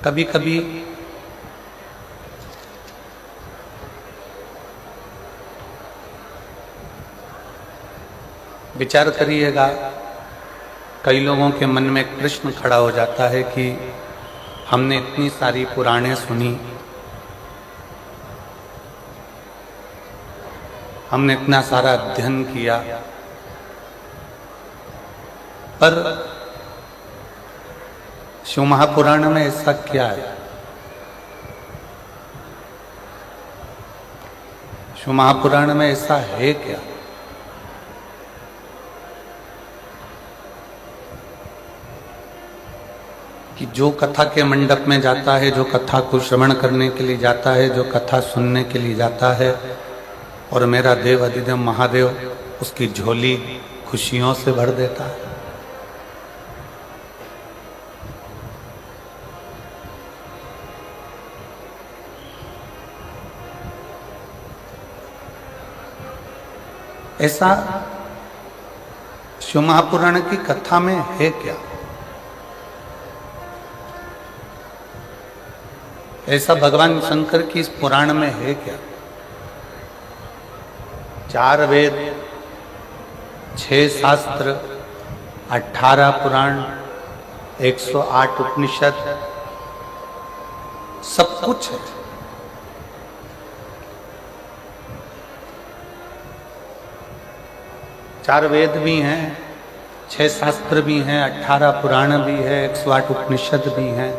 कभी कभी विचार करिएगा, कई लोगों के मन में एक प्रश्न खड़ा हो जाता है कि हमने इतनी सारी पुराणें सुनी, हमने इतना सारा अध्ययन किया, पर शिव महापुराण में ऐसा क्या है? शिव महापुराण में ऐसा है क्या? कि जो कथा के मंडप में जाता है, जो कथा को श्रवण करने के लिए जाता है, जो कथा सुनने के लिए जाता है, और मेरा देव अधिदेव महादेव उसकी झोली खुशियों से भर देता है। ऐसा शिव महापुराण की कथा में है क्या? ऐसा भगवान शंकर की इस पुराण में है क्या? 4 वेद, 6 शास्त्र, 18 पुराण, 108 उपनिषद, सब कुछ है। चार वेद भी हैं, 6 शास्त्र भी हैं, 18 पुराण भी है, 108 उपनिषद भी हैं,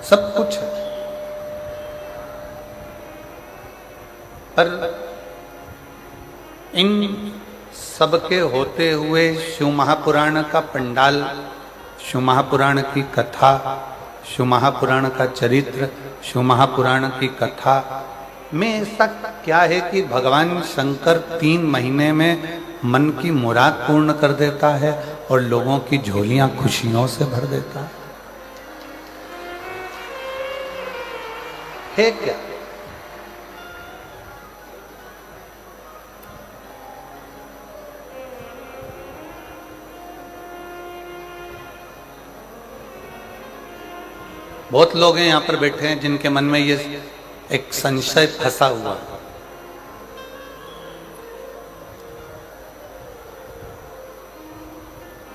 सब कुछ है। पर इन सबके होते हुए शिव महापुराण का पंडाल, शिव महापुराण की कथा, शिव महापुराण का चरित्र, शिव महापुराण की कथा में ऐसा क्या है कि भगवान शंकर 3 महीने में मन की मुराद पूर्ण कर देता है और लोगों की झोलियां खुशियों से भर देता है क्या? बहुत लोग हैं यहां पर बैठे हैं जिनके मन में ये एक संशय फंसा हुआ।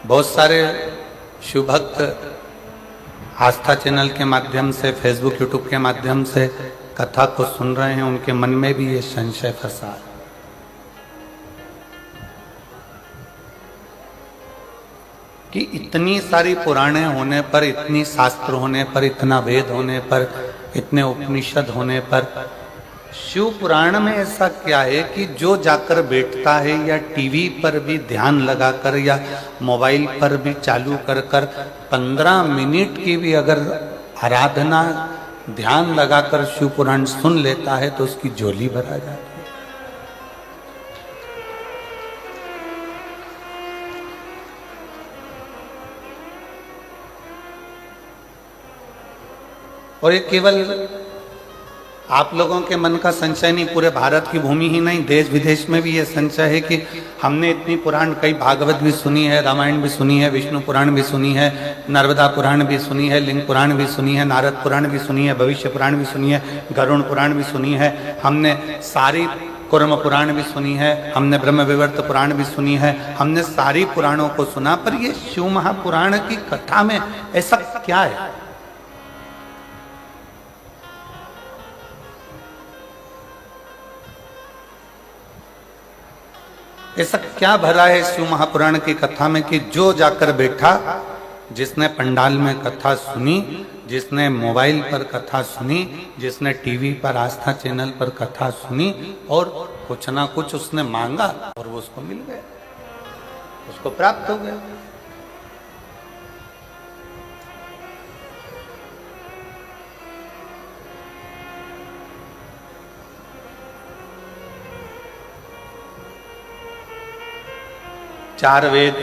बहुत सारे शिव भक्त आस्था चैनल के माध्यम से, फेसबुक यूट्यूब के माध्यम से कथा को सुन रहे हैं, उनके मन में भी ये संशय फंसा है कि इतनी सारी पुराणे होने पर, इतनी शास्त्र होने पर, इतना वेद होने पर, इतने उपनिषद होने पर शिव पुराण में ऐसा क्या है कि जो जाकर बैठता है या टीवी पर भी ध्यान लगाकर या मोबाइल पर भी चालू कर 15 मिनट की भी अगर आराधना ध्यान लगाकर शिव पुराण सुन लेता है तो उसकी झोली भरा जाती है। और ये केवल आप लोगों के मन का संशय नहीं, पूरे भारत की भूमि ही नहीं, देश विदेश में भी ये संशय है कि हमने इतनी पुराण, कई भागवत भी सुनी है, रामायण भी सुनी है, विष्णु पुराण भी सुनी है, नर्मदा पुराण भी सुनी है, लिंग पुराण भी सुनी है, नारद पुराण भी सुनी है, भविष्य पुराण भी सुनी है, गरुण पुराण भी सुनी है, हमने सारी कुर्म पुराण भी सुनी है, हमने ब्रह्म विवर्त पुराण भी सुनी है, हमने सारी पुराणों को सुना, पर ये शिव महापुराण की कथा में ऐसा क्या है? ऐसा क्या भरा है शिव महापुराण की कथा में कि जो जाकर बैठा, जिसने पंडाल में कथा सुनी, जिसने मोबाइल पर कथा सुनी, जिसने टीवी पर आस्था चैनल पर कथा सुनी और कुछ ना कुछ उसने मांगा और वो उसको मिल गया, उसको प्राप्त हो गया। चार वेद,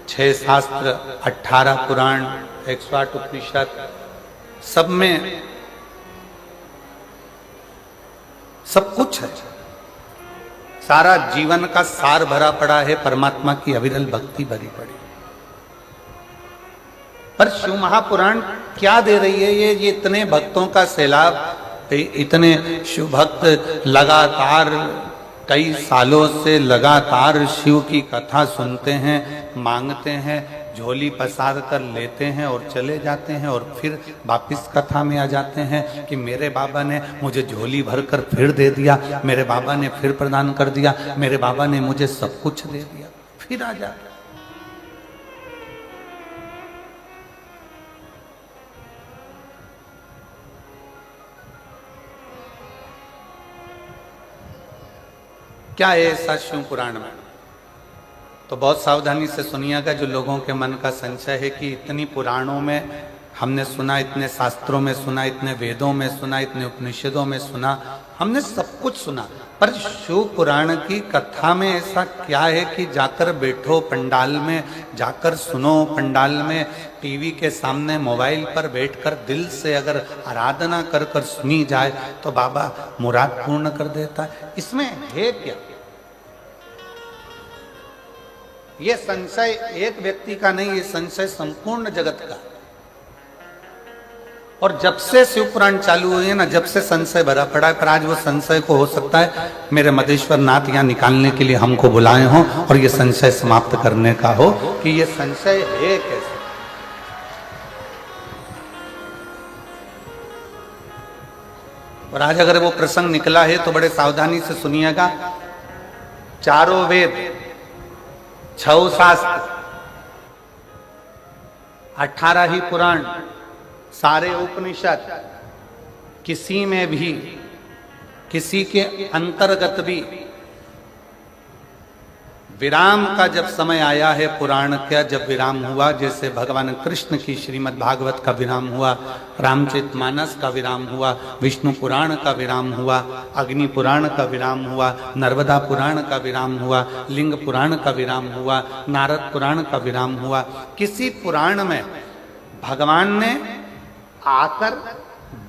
6 शास्त्र, 18 पुराण, 108 उपनिषद, सब में सब कुछ है। सारा जीवन का सार भरा पड़ा है, परमात्मा की अविरल भक्ति भरी पड़ी। पर शिव महापुराण क्या दे रही है? ये इतने भक्तों का सैलाब, इतने शिव भक्त लगातार कई सालों से लगातार शिव की कथा सुनते हैं, मांगते हैं, झोली पसार कर लेते हैं और चले जाते हैं, और फिर वापिस कथा में आ जाते हैं कि मेरे बाबा ने मुझे झोली भर कर फिर दे दिया, मेरे बाबा ने फिर प्रदान कर दिया, मेरे बाबा ने मुझे सब कुछ दे दिया, फिर आ जाते। क्या है ऐसा शिव पुराण में? तो बहुत सावधानी से सुनिएगा, जो लोगों के मन का संशय है कि इतनी पुराणों में हमने सुना, इतने शास्त्रों में सुना, इतने वेदों में सुना, इतने उपनिषदों में सुना, हमने सब कुछ सुना, पर शिव पुराण की कथा में ऐसा क्या है कि जाकर बैठो पंडाल में, जाकर सुनो पंडाल में, टीवी के सामने मोबाइल पर बैठकर दिल से अगर आराधना कर कर सुनी जाए तो बाबा मुराद पूर्ण कर देता है? इसमें है क्या? ये संशय एक व्यक्ति का नहीं, ये संशय संपूर्ण जगत का। और जब से शिव पुराण चालू हुई है ना, जब से संशय भरा पड़ा है, पर आज वो संशय को हो सकता है मेरे मदेश्वर नाथ यहाँ निकालने के लिए हमको बुलाए हों और ये संशय समाप्त करने का हो कि ये संशय है कैसे। और आज अगर वो प्रसंग निकला है तो बड़े सावधानी से सुनिएगा। चारों वेद, 6 शास्त्र, 18 ही पुराण, सारे उपनिषद, किसी में भी, किसी के अंतर्गत भी विराम का जब समय आया है, पुराण का जब विराम हुआ, जैसे भगवान कृष्ण की श्रीमद् भागवत का विराम हुआ, रामचरितमानस का विराम हुआ, विष्णु पुराण का विराम हुआ, अग्नि पुराण का विराम हुआ, नर्मदा पुराण का विराम हुआ, लिंग पुराण का विराम हुआ, नारद पुराण का विराम हुआ, किसी पुराण में भगवान ने आकर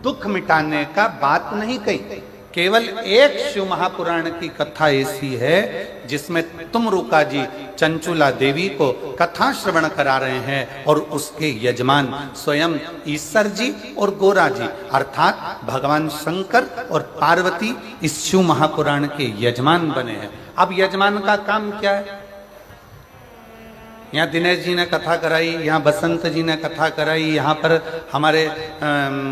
दुख मिटाने का बात नहीं कही। केवल एक शिव महापुराण की कथा ऐसी है जिसमें तुमरुका जी चंचुला देवी को कथा श्रवण करा रहे हैं और उसके यजमान स्वयं ईश्वर जी और गोरा जी अर्थात भगवान शंकर और पार्वती इस शिव महापुराण के यजमान बने हैं। अब यजमान का काम क्या है? यहाँ दिनेश जी ने कथा कराई, यहाँ बसंत जी ने कथा कराई, यहाँ पर हमारे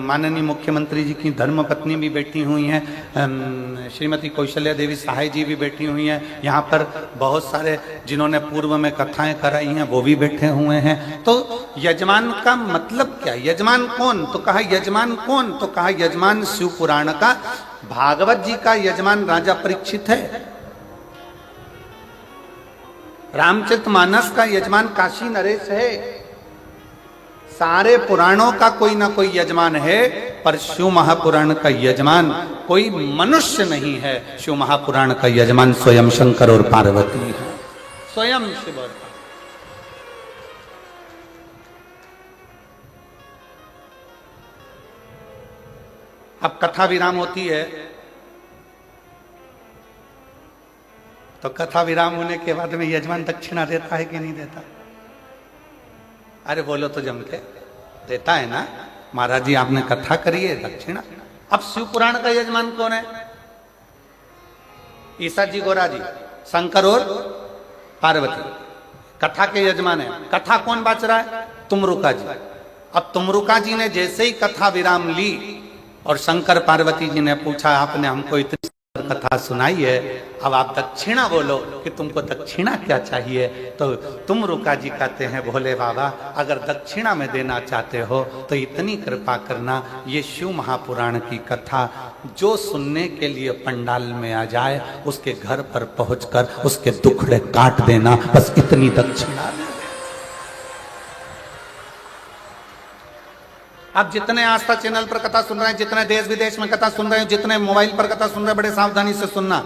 माननीय मुख्यमंत्री जी की धर्मपत्नी भी बैठी हुई हैं, श्रीमती कौशल्या देवी सहाय जी भी बैठी हुई हैं, यहाँ पर बहुत सारे जिन्होंने पूर्व में कथाएं कराई हैं वो भी बैठे हुए हैं। तो यजमान का मतलब क्या? यजमान कौन? तो कहा यजमान कौन? तो कहा यजमान शिव पुराण का, भागवत जी का यजमान राजा परीक्षित है, रामचरितमानस का यजमान काशी नरेश है, सारे पुराणों का कोई ना कोई यजमान है, पर शिव महापुराण का यजमान कोई मनुष्य नहीं है। शिव महापुराण का यजमान स्वयं शंकर और पार्वती है, स्वयं शिव। अब कथा विराम होती है तो कथा विराम होने के बाद में यजमान दक्षिणा देता है कि नहीं देता? अरे बोलो तो जम के, देता है ना। महाराज जी आपने कथा करी है, दक्षिणा। अब शिव पुराण का यजमान कौन है? ईसा जी, गोरा जी, शंकर और पार्वती कथा के यजमान है। कथा कौन बाच रहा है? तुमरुका जी। अब तुमरुका जी ने जैसे ही कथा विराम ली और शंकर पार्वती जी ने पूछा आपने हमको इतनी कथा सुनाई है, अब आप दक्षिणा बोलो कि तुमको दक्षिणा क्या चाहिए? तो तुमरुका जी कहते हैं भोले बाबा अगर दक्षिणा में देना चाहते हो तो इतनी कृपा करना, ये शिव महापुराण की कथा जो सुनने के लिए पंडाल में आ जाए उसके घर पर पहुंचकर उसके दुखड़े काट देना, बस इतनी दक्षिणा दे। आप जितने आस्था चैनल पर कथा सुन रहे हैं, जितने देश विदेश में कथा सुन रहे हैं, जितने मोबाइल पर कथा सुन रहे हैं, बड़े सावधानी से सुनना।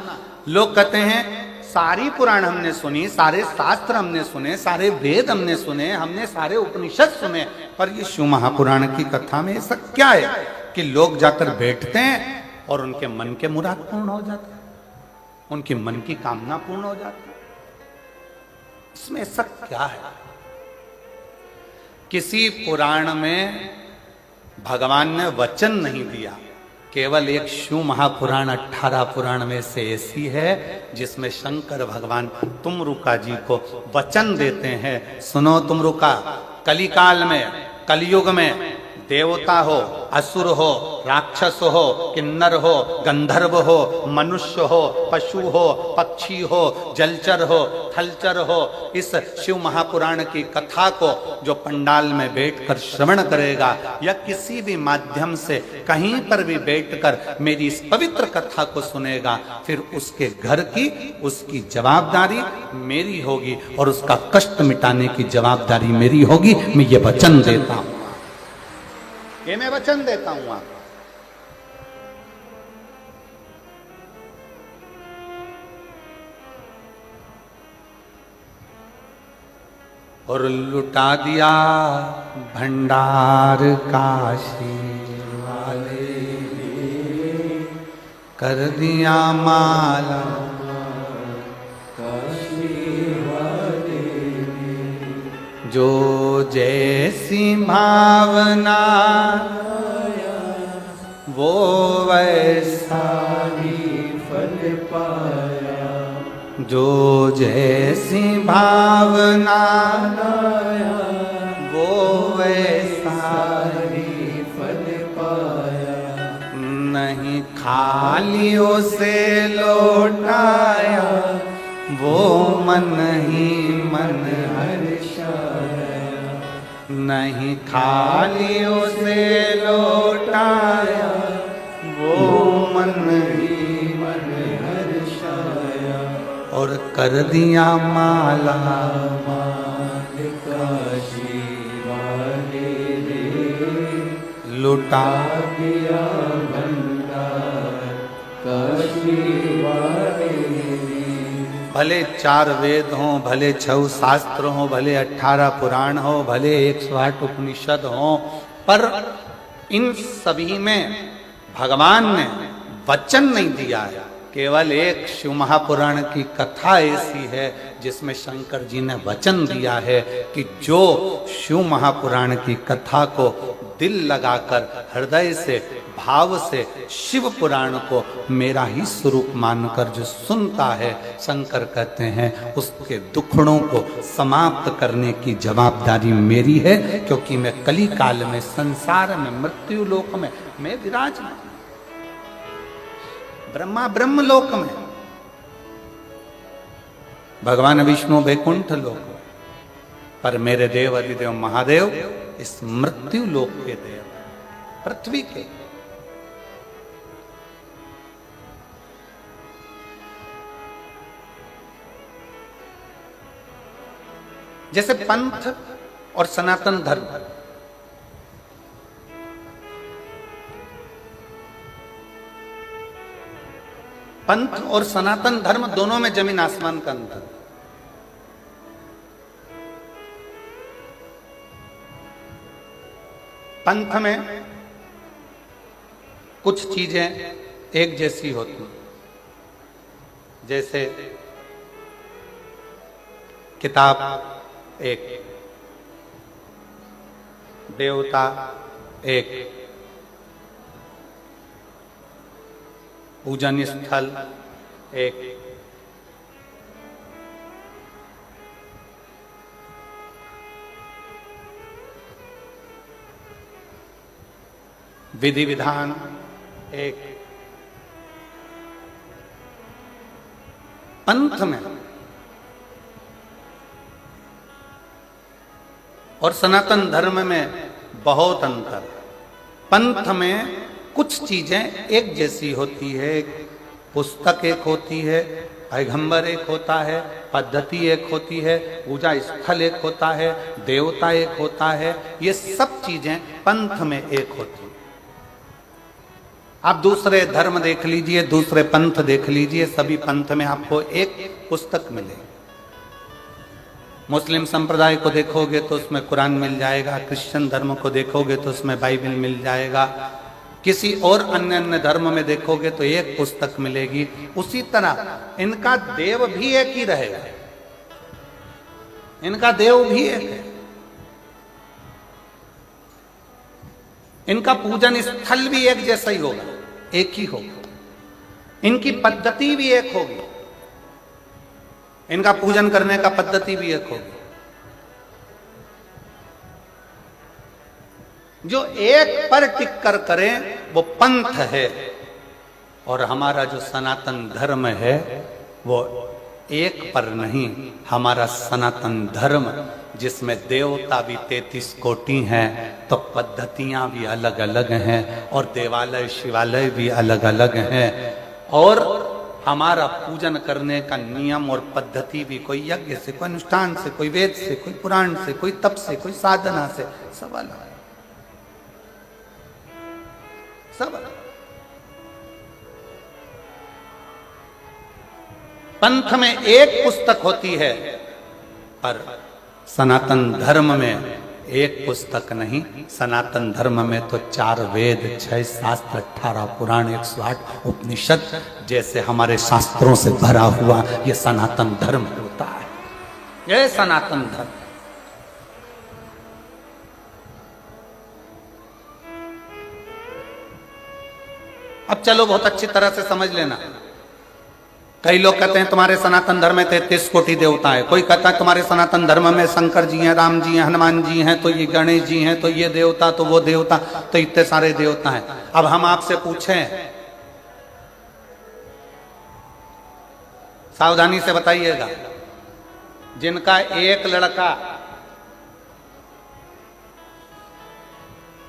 लोग कहते हैं सारी पुराण हमने सुनी, सारे शास्त्र हमने सुने, सारे वेद हमने सुने, हमने सारे उपनिषद सुने, पर ये शिव महापुराण की कथा में ऐसा क्या है कि लोग जाकर बैठते हैं और उनके मन के मुराद पूर्ण हो जाते हैं, उनकी मन की कामना पूर्ण हो जाती है? इसमें ऐसा क्या है? किसी पुराण में भगवान ने वचन नहीं दिया। केवल एक शिव महापुराण 18 पुराण में से ऐसी है जिसमें शंकर भगवान तुमरुका जी को वचन देते हैं, सुनो तुमरुका, कलिकाल में, कलयुग में देवता हो, असुर हो, राक्षस हो, किन्नर हो, गंधर्व हो, मनुष्य हो, पशु हो, पक्षी हो, जलचर हो, थलचर हो, इस शिव महापुराण की कथा को जो पंडाल में बैठकर श्रवण करेगा या किसी भी माध्यम से कहीं पर भी बैठकर मेरी इस पवित्र कथा को सुनेगा, फिर उसके घर की, उसकी जवाबदारी मेरी होगी और उसका कष्ट मिटाने की जवाबदारी मेरी होगी। मैं ये वचन देता हूं, ये मैं वचन देता हूं आपको। और लुटा दिया भंडार काशी वाले, कर दिया माला जो जैसी भावना वो वैसा ही फल पाया, जो जैसी भावना वो वैसा ही फल पाया, नहीं खाली उसे लौटाया वो मन ही मन हर्षाया, नहीं खाली उसे लौटाया वो मन ही मन हर्षाया, और कर दिया माला माल काशी वाले रे, लुटा दिया भंडार काशी वाले। भले 4 वेद हों, भले 6 शास्त्र हों, भले 18 पुराण हो, भले 108 उपनिषद हों, पर इन सभी में भगवान ने वचन नहीं दिया है। केवल एक शिव महापुराण की कथा ऐसी है जिसमें शंकर जी ने वचन दिया है कि जो शिव महापुराण की कथा को दिल लगाकर, हृदय से, भाव से शिव पुराण को मेरा ही स्वरूप मानकर जो सुनता है, शंकर कहते हैं उसके दुखड़ों को समाप्त करने की जवाबदारी मेरी है, क्योंकि मैं कली काल में, संसार में, मृत्यु लोक में मैं विराजमान, ब्रह्मा ब्रह्म लोक में, भगवान विष्णु वैकुंठ लोक में, पर मेरे देव अधिदेव महादेव इस मृत्यु लोक के देव, पृथ्वी के। जैसे पंथ और सनातन धर्म, पंथ और सनातन धर्म दोनों में जमीन आसमान का अंतर। पंथ में कुछ चीजें एक जैसी होती, जैसे किताब एक, देवता एक, पूजन स्थल एक, विधि विधान एक। पंथ में और सनातन धर्म में बहुत अंतर। पंथ में कुछ चीजें एक जैसी होती है, पुस्तक एक होती है, पैगंबर एक होता है, पद्धति एक होती है, पूजा स्थल एक होता है, देवता एक होता है, ये सब चीजें पंथ में एक होती है। आप दूसरे धर्म देख लीजिए, दूसरे पंथ देख लीजिए, सभी पंथ में आपको एक पुस्तक मिलेगी। मुस्लिम संप्रदाय को देखोगे तो उसमें कुरान मिल जाएगा, क्रिश्चियन धर्म को देखोगे तो उसमें बाइबल मिल जाएगा, किसी और अन्य अन्य धर्म में देखोगे तो एक पुस्तक मिलेगी। उसी तरह इनका देव भी एक ही रहेगा, इनका देव भी एक है, इनका पूजन स्थल भी एक जैसा ही होगा, एक ही होगा, इनकी पद्धति भी एक होगी, इनका पूजन करने का पद्धति भी एक होगी। जो एक पर टिक कर करें वो पंथ है, और हमारा जो सनातन धर्म है वो एक पर नहीं, हमारा सनातन धर्म जिसमें देवता भी 33 कोटि हैं, तो पद्धतियां भी अलग अलग हैं, और देवालय शिवालय भी अलग अलग हैं, और हमारा पूजन करने का नियम और पद्धति भी कोई यज्ञ से, कोई अनुष्ठान से, कोई वेद से, कोई पुराण से, कोई तप से, कोई साधना से, सब अलग है, सब अलग। पंथ में एक पुस्तक होती है, पर सनातन धर्म में एक पुस्तक नहीं, सनातन धर्म में तो 4 वेद, 6 शास्त्र, 18 पुराण, 108 उपनिषद जैसे हमारे शास्त्रों से भरा हुआ ये सनातन धर्म होता है, ये सनातन धर्म। अब चलो बहुत अच्छी तरह से समझ लेना। कई लोग कहते हैं तुम्हारे सनातन धर्म में 33 कोटि देवता है, कोई कहता है तुम्हारे सनातन धर्म में शंकर जी हैं, राम जी हैं, हनुमान जी हैं, तो ये गणेश जी हैं, तो ये देवता, तो वो देवता, तो इतने सारे देवता हैं। अब हम आपसे पूछें, सावधानी से बताइएगा, जिनका एक लड़का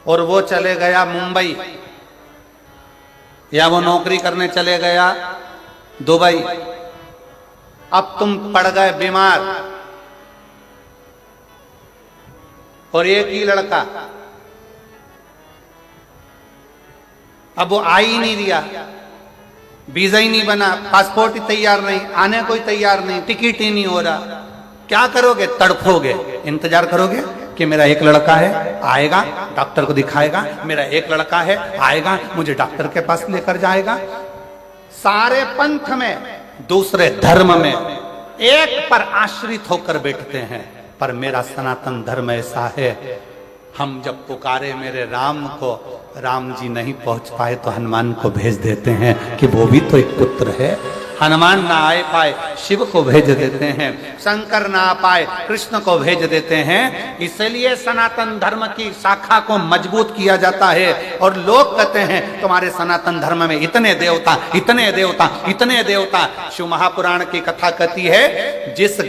और वो चले गया मुंबई, या वो नौकरी करने चले गया दुबई, अब तुम पड़ गए बीमार, और एक ही लड़का, अब वो आ ही नहीं दिया, वीजा ही नहीं बना, पासपोर्ट ही तैयार नहीं, आने कोई तैयार नहीं, टिकट ही नहीं हो रहा, क्या करोगे? तड़फोगे, इंतजार करोगे कि मेरा एक लड़का है, आएगा, डॉक्टर को दिखाएगा, मेरा एक लड़का है, आएगा, मुझे डॉक्टर के पास लेकर जाएगा। सारे पंथ में, दूसरे धर्म में एक पर आश्रित होकर बैठते हैं, पर मेरा सनातन धर्म ऐसा है, हम जब पुकारे मेरे राम को, राम जी नहीं पहुंच पाए तो हनुमान को भेज देते हैं कि वो भी तो एक पुत्र है। हनुमान ना आए पाए शिव को भेज देते हैं, शंकर ना आ पाए कृष्ण को भेज देते हैं। इसलिए सनातन धर्म की शाखा को मजबूत किया जाता है। और लोग कहते हैं तुम्हारे सनातन धर्म में इतने देवता, इतने देवता, इतने देवता। शिव महापुराण की कथा कहती है, जिस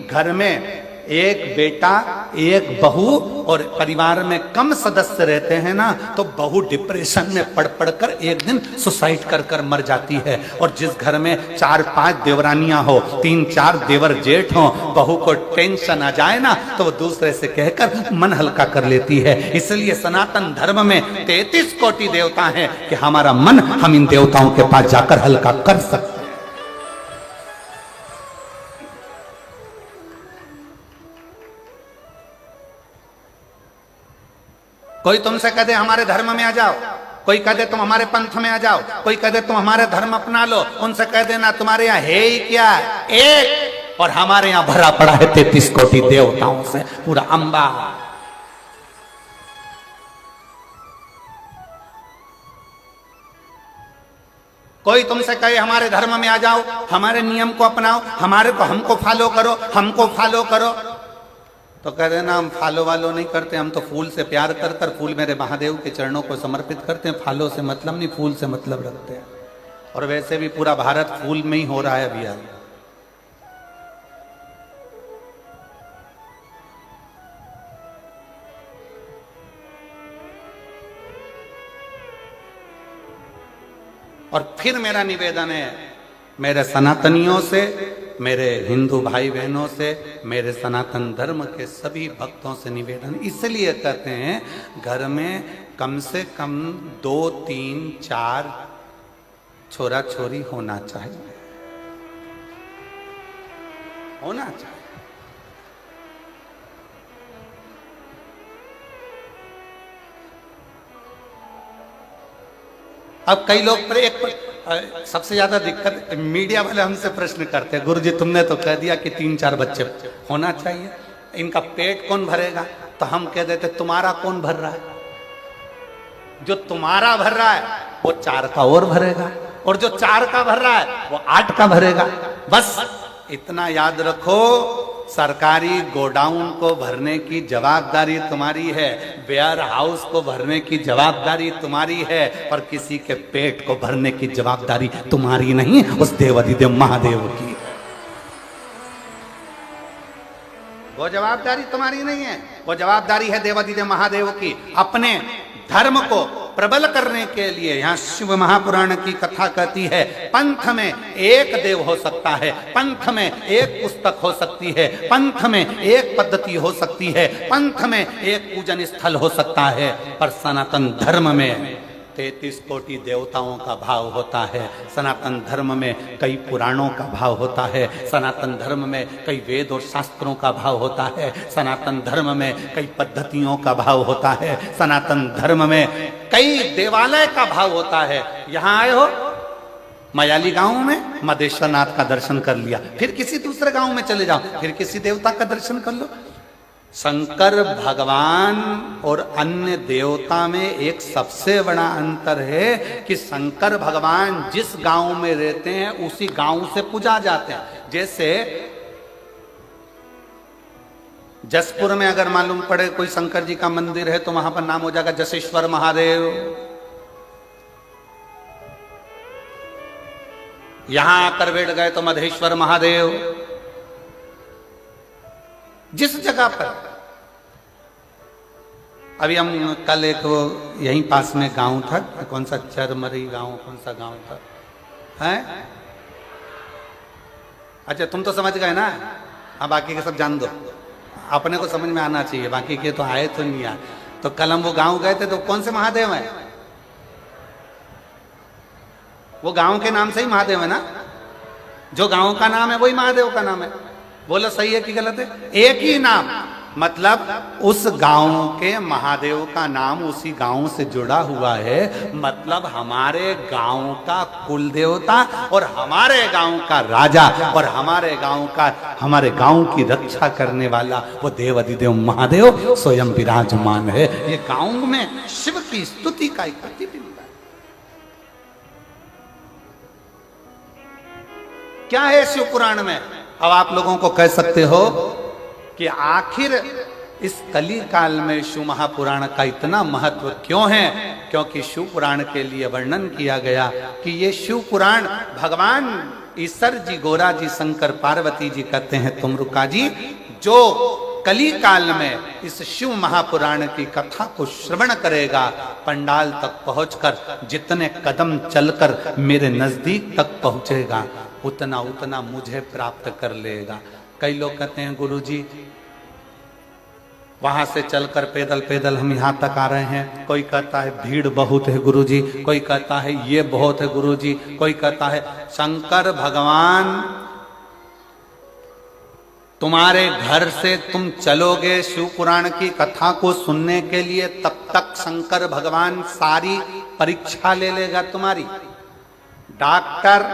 घर में एक बेटा, एक बहू और परिवार में कम सदस्य रहते हैं ना, तो बहू डिप्रेशन में पड़ पड़कर एक दिन सुसाइड कर कर मर जाती है। और जिस घर में 4-5 देवरानियां हो, 3-4 देवर जेठ हो, बहू को टेंशन आ जाए ना, तो वो दूसरे से कहकर मन हल्का कर लेती है। इसलिए सनातन धर्म में 33 कोटि देवता हैं कि हमारा मन हम इन देवताओं के पास जाकर हल्का कर सकते हैं। कोई तुमसे कह दे हमारे धर्म में आ जाओ, कोई कह दे तुम हमारे पंथ में आ जाओ, कोई कह दे तुम हमारे धर्म अपना लो, उनसे कह देना तुम्हारे यहाँ है ही क्या, एक, और हमारे यहाँ भरा पड़ा है 33 कोटि देवताओं से पूरा अंबा। कोई तुमसे कहे हमारे धर्म में आ जाओ, हमारे नियम को अपनाओ, हमारे को हमको फॉलो करो, हमको फॉलो करो, तो कह देना हम फॉलो वालो नहीं करते, हम तो फूल से प्यार कर फूल मेरे महादेव के चरणों को समर्पित करते हैं, फॉलो से मतलब नहीं, फूल से मतलब रखते हैं। और वैसे भी पूरा भारत फूल में ही हो रहा है अभी। और फिर मेरा निवेदन है मेरे सनातनियों से, मेरे हिंदू भाई बहनों से, मेरे सनातन धर्म के सभी भक्तों से निवेदन इसलिए कहते हैं, घर में कम से कम 2, 3, 4 छोरा छोरी होना चाहिए, होना चाहिए। अब कई लोग सबसे ज्यादा दिक्कत मीडिया वाले हमसे प्रश्न करते हैं, गुरुजी तुमने तो कह दिया कि 3-4 बच्चे होना चाहिए, इनका पेट कौन भरेगा? तो हम कह देते तुम्हारा कौन भर रहा है? जो तुम्हारा भर रहा है वो 4 का और भरेगा, और जो 4 का भर रहा है वो 8 का भरेगा। बस इतना याद रखो, सरकारी गोडाउन को भरने की जवाबदारी तुम्हारी है, वेयर हाउस को भरने की जवाबदारी तुम्हारी है, पर किसी के पेट को भरने की जवाबदारी तुम्हारी नहीं, उस देवाधिदेव महादेव की। वो जवाबदारी तुम्हारी नहीं है, वो जवाबदारी है देवाधिदेव महादेव की। अपने धर्म को प्रबल करने के लिए यहां शिव महापुराण की कथा कहती है, पंथ में एक देव हो सकता है, पंथ में एक पुस्तक हो सकती है, पंथ में एक पद्धति हो सकती है, पंथ में एक पूजन स्थल हो सकता है, पर सनातन धर्म में 33 कोटि देवताओं का भाव होता है। सनातन धर्म में कई पुराणों का भाव होता है, सनातन धर्म में कई वेद और शास्त्रों का भाव होता है, सनातन धर्म में कई पद्धतियों का भाव होता है, सनातन धर्म में कई देवालय का भाव होता है। यहां आए हो मयाली गांव में मदेश्वर नाथ का दर्शन कर लिया, फिर किसी दूसरे गांव में चले जाओ, फिर किसी देवता का दर्शन कर लो। शंकर भगवान और अन्य देवता में एक सबसे बड़ा अंतर है कि शंकर भगवान जिस गांव में रहते हैं उसी गांव से पूजा जाते हैं। जैसे जसपुर में अगर मालूम पड़े कोई शंकर जी का मंदिर है तो वहां पर नाम हो जाएगा जसेश्वर महादेव। यहां आकर बैठ गए तो मधेश्वर महादेव। जिस जगह पर अभी हम कल एक वो यहीं पास में गांव था, कौन सा चरमरी गांव, कौन सा गांव था है? अच्छा तुम तो समझ गए ना, हाँ बाकी के सब जान दो, अपने को समझ में आना चाहिए, बाकी के तो आए तो नहीं आए। तो कल हम वो गांव गए थे तो कौन से महादेव है? वो गांव के नाम से ही महादेव है ना, जो गांव का नाम है वही महादेव का नाम है। बोलो सही है कि गलत है? एक ही नाम, मतलब उस गांव के महादेव का नाम उसी गांव से जुड़ा हुआ है। मतलब हमारे गांव का कुल देवता और हमारे गांव का राजा और हमारे गांव की रक्षा करने वाला वो देवाधिदेव महादेव स्वयं विराजमान है। ये गांव में शिव की स्तुति का एक प्रतिबिंब है। क्या है शिव पुराण में? अब आप लोगों को कह सकते हो कि आखिर इस कली काल में शिव महापुराण का इतना महत्व क्यों है? क्योंकि शिव पुराण के लिए वर्णन किया गया कि ये शिव पुराण भगवान ईश्वर जी, गोरा जी, शंकर पार्वती जी कहते हैं तुमरुका जी, जो कली काल में इस शिव महापुराण की कथा को श्रवण करेगा, पंडाल तक पहुंचकर जितने कदम चलकर मेरे नजदीक तक पहुंचेगा उतना उतना मुझे प्राप्त कर लेगा। कई लोग कहते हैं गुरुजी वहां से चलकर पैदल पैदल हम यहाँ तक आ रहे हैं, कोई कहता है भीड़ बहुत है गुरुजी, कोई कहता है ये बहुत है गुरुजी, कोई कहता है शंकर भगवान तुम्हारे घर से तुम चलोगे शिव पुराण की कथा को सुनने के लिए, तब तक शंकर भगवान सारी परीक्षा ले लेगा तुम्हारी। डॉक्टर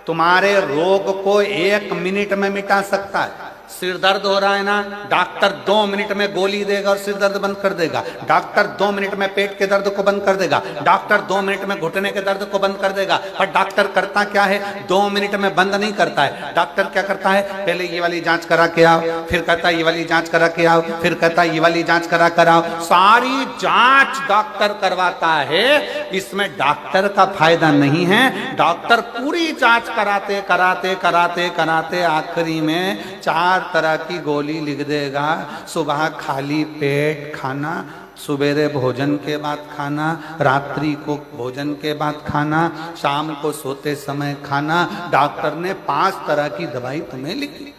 तुम्हारे रोग को 1 मिनट में मिटा सकता है। सिर दर्द हो रहा है ना, डॉक्टर 2 मिनट में गोली देगा और सिर दर्द बंद कर देगा। डॉक्टर 2 मिनट में पेट के दर्द को बंद कर देगा। डॉक्टर 2 मिनट में घुटने के दर्द को बंद कर देगा। पर डॉक्टर करता क्या है? 2 मिनट में बंद नहीं करता है। डॉक्टर क्या करता है? पहले ये वाली जांच करा के आओ, फिर कहता है ये वाली जांच करा के आओ, फिर कहता है ये वाली जांच करा कर आओ। सारी जांच डॉक्टर करवाता है। इसमें डॉक्टर का फायदा नहीं है। डॉक्टर पूरी जांच कराते कराते कराते कराते आखिरी में 4 तरह की गोली लिख देगा। सुबह खाली पेट खाना, सवेरे भोजन के बाद खाना, रात्रि को भोजन के बाद खाना, शाम को सोते समय खाना। डॉक्टर ने 5 तरह की दवाई तुम्हें लिखी।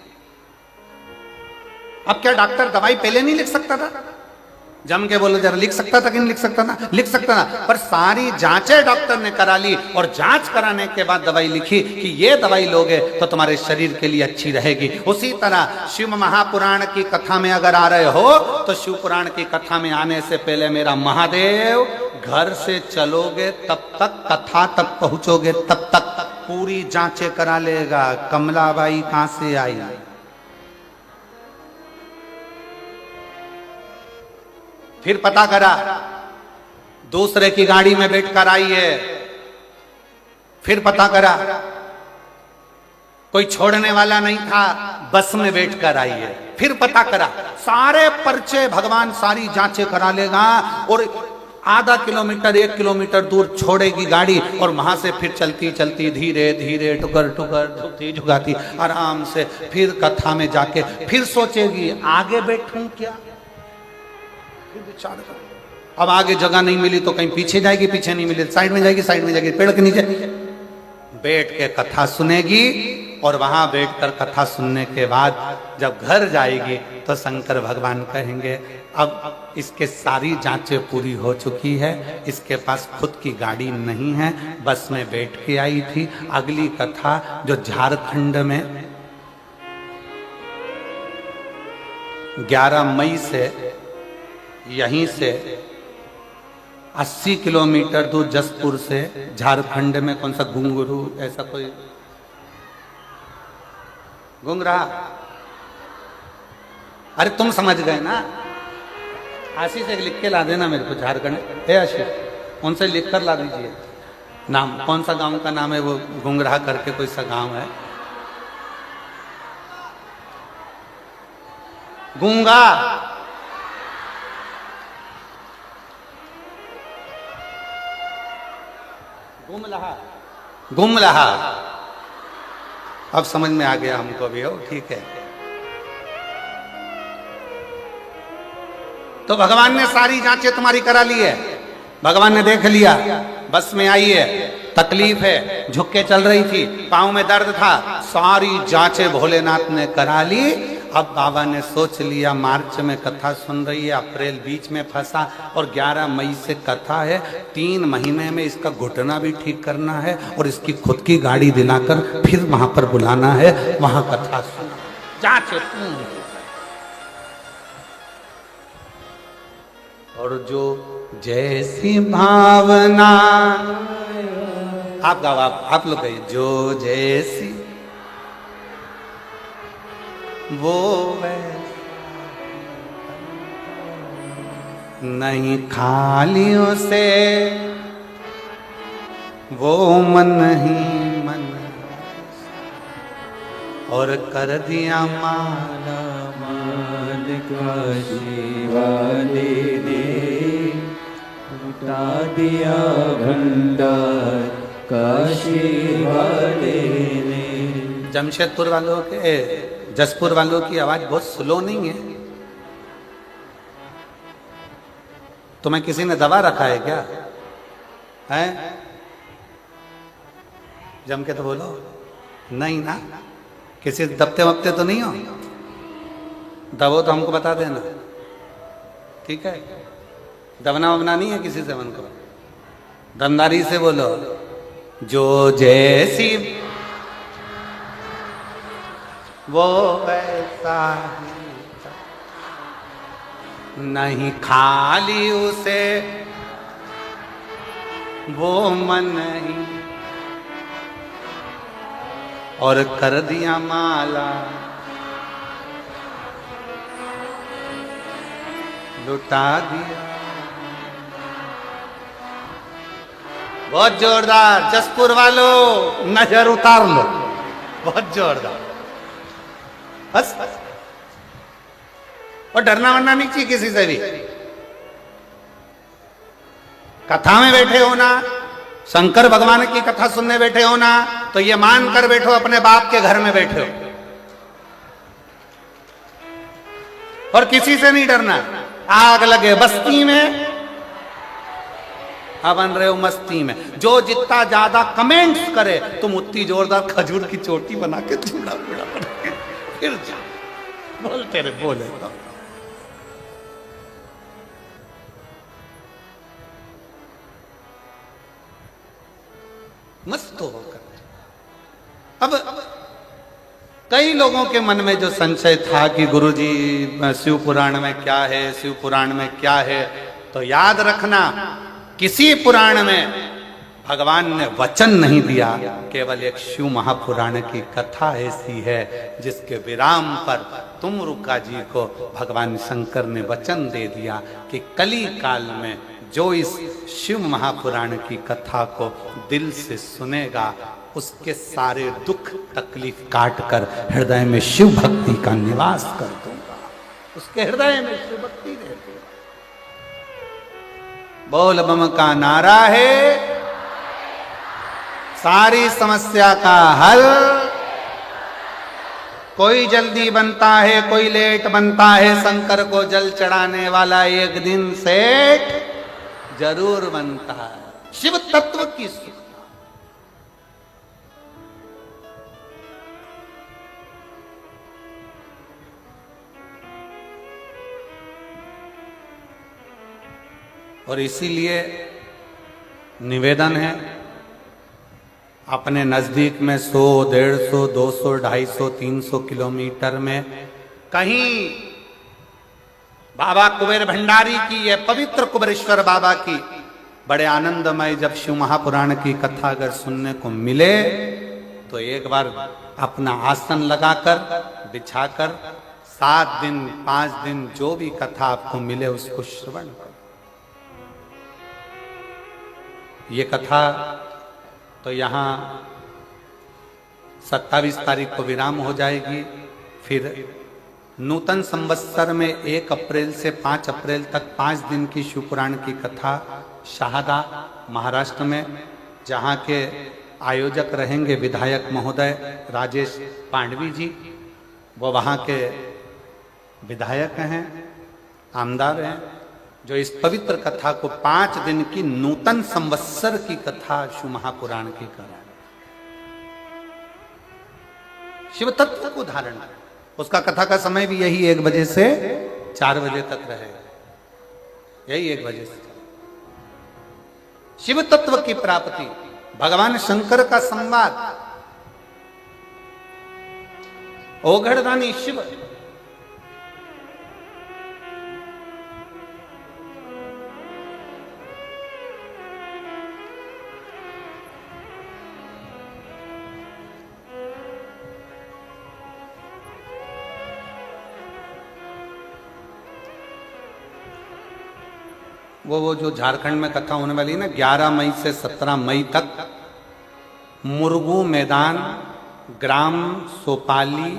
अब क्या डॉक्टर दवाई पहले नहीं लिख सकता था? जम के बोलो जरा, लिख सकता था कि नहीं लिख सकता था? लिख सकता था, पर सारी जांचें डॉक्टर ने करा ली और जांच कराने के बाद दवाई लिखी कि ये दवाई लोगे तो तुम्हारे शरीर के लिए अच्छी रहेगी। उसी तरह शिव महापुराण की कथा में अगर आ रहे हो तो शिव पुराण की कथा में आने से पहले मेरा महादेव घर से चलोगे तब तक, कथा तक पहुंचोगे तब तक पूरी जांचें करा लेगा। कमलाबाई कहां से आई? फिर पता करा दूसरे की गाड़ी में बैठकर आई है, फिर पता करा कोई छोड़ने वाला नहीं था, बस में बैठकर आई है, फिर पता करा सारे पर्चे भगवान सारी जांचें करा लेगा और आधा किलोमीटर 1 किलोमीटर दूर छोड़ेगी गाड़ी और वहां से फिर चलती चलती धीरे धीरे टुकर टुकर झुकती झुकाती आराम से फिर कथा में जाके फिर सोचेगी आगे बैठूं क्या, फिर विचार कर। अब आगे जगह नहीं मिली तो कहीं पीछे जाएगी, पीछे नहीं मिली साइड में जाएगी, साइड में जाएगी, पेड़ के नीचे बैठ के कथा सुनेगी और वहां बैठकर कथा सुनने के बाद जब घर जाएगी तो शंकर भगवान कहेंगे अब इसके सारी जांचें पूरी हो चुकी है, इसके पास खुद की गाड़ी नहीं है, बस में बैठ के आई थी। अगली कथा जो झारखंड में 11 मई से यहीं से 80 किलोमीटर दूर जसपुर से झारखंड में कौन सा घुंगरू ऐसा कोई घुंगरा, अरे तुम समझ गए ना, आशीष से लिख के ला देना मेरे को झारखंड। है आशीष उनसे लिख कर ला दीजिए नाम, कौन सा गांव का नाम है वो, घुंगरा करके कोई सा गांव है, गूंगा गुमलहा, गुमलहा। अब समझ में आ गया हमको भी, हो ठीक है। तो भगवान ने सारी जांचें तुम्हारी करा ली है, भगवान ने देख लिया, बस में आई है, तकलीफ है, झुक के चल रही थी, पांव में दर्द था, सारी जांचें भोलेनाथ ने करा ली। अब बाबा ने सोच लिया मार्च में कथा सुन रही है, अप्रैल बीच में फंसा और 11 मई से कथा है, 3 महीने में इसका घुटना भी ठीक करना है और इसकी खुद की गाड़ी दिलाकर फिर वहां पर बुलाना है, वहां कथा सुना, जांचें पूरी। और जो जैसी भावना, आप गाओ, आप लोग कहिए, जो जैसी वो नहीं खाली उसे वो मन ही मन और कर दिया माला मालिक शिवा दे उठा दिया भंडार काशी वाले ने। जमशेदपुर वालों के, जसपुर वालों की आवाज बहुत स्लो नहीं है? तुम्हें किसी ने दबा रखा है क्या? है जम के तो बोलो, नहीं ना, किसी दबते वबते तो नहीं हो? दबो तो हमको बता देना, ठीक है? दबना वबना नहीं है किसी से, मन को दमदारी से बोलो, जो जैसी वो वैसा नहीं खाली उसे वो मन ही और कर दिया माला लुटा दिया। बहुत जोरदार, जसपुर वालों नजर उतार लो, बहुत जोरदार, बस। और डरना वरना नहीं चाहिए किसी से भी। कथा में बैठे हो ना, शंकर भगवान की कथा सुनने बैठे हो ना, तो ये मान कर बैठो अपने बाप के घर में बैठे हो, और किसी से नहीं डरना। आग लगे बस्ती में, आप बन रहे हो मस्ती में। जो जितना ज्यादा कमेंट्स करे तुम उतनी जोरदार खजूर की चोटी बना के चूड़ा बूढ़ा बना के फिर जा बोलते रहे, बोले तो। मस्त होकर अब कई लोगों के मन में जो संशय था कि गुरुजी शिव पुराण में क्या है, शिव पुराण में क्या है, तो याद रखना किसी पुराण में भगवान ने वचन नहीं दिया, केवल एक शिव महापुराण की कथा ऐसी है जिसके विराम पर तुमरुका जी को भगवान शंकर ने वचन दे दिया कि कली काल में जो इस शिव महापुराण की कथा को दिल से सुनेगा उसके सारे दुख तकलीफ काट कर हृदय में शिव भक्ति का निवास कर दूंगा। उसके हृदय में शिव भक्ति रहती है। बोल बम का नारा है, सारी समस्या का हल। कोई जल्दी बनता है, कोई लेट बनता है, शंकर को जल चढ़ाने वाला एक दिन सेठ जरूर बनता है। शिव तत्व की सुख। और इसीलिए निवेदन है, अपने नजदीक में 100, 150, 200, 250, 300 किलोमीटर में कहीं बाबा कुबेर भंडारी की, ये पवित्र कुबेरेश्वर बाबा की बड़े आनंदमय जब शिव महापुराण की कथा अगर सुनने को मिले तो एक बार अपना आसन लगाकर बिछाकर 7 दिन 5 दिन जो भी कथा आपको मिले उसको श्रवण करो। ये कथा तो यहाँ 27 तारीख को विराम हो जाएगी। फिर नूतन संवत्सर में 1 अप्रैल से 5 अप्रैल तक 5 दिन की शिवपुराण की कथा शाहदा महाराष्ट्र में, जहाँ के आयोजक रहेंगे विधायक महोदय राजेश पांडवी जी, वो वहाँ के विधायक हैं, आमदार हैं, जो इस पवित्र कथा को 5 दिन की नूतन संवत्सर की कथा शिव महापुराण की कर शिव तत्व को धारण कर। उसका कथा का समय भी यही 1 बजे से 4 बजे तक रहेगा, यही 1 बजे से। शिव तत्व की प्राप्ति, भगवान शंकर का संवाद, ओघड़दानी शिव। वो जो झारखंड में कथा होने वाली है ना, 11 मई से 17 मई तक, मुरगू मैदान, ग्राम सोपाली,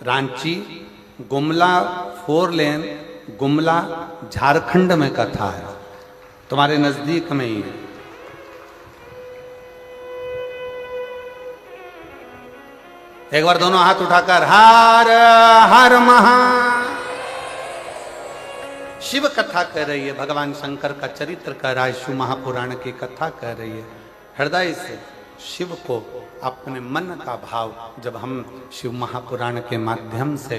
रांची, गुमला 4 लेन, गुमला, झारखंड में कथा है, तुम्हारे नजदीक में ही है। एक बार दोनों हाथ उठाकर हर हर महा शिव कथा कह रही है, भगवान शंकर का चरित्र कह रहा है, शिव महापुराण की कथा कह रही है। हृदय से शिव को अपने मन का भाव जब हम शिव महापुराण के माध्यम से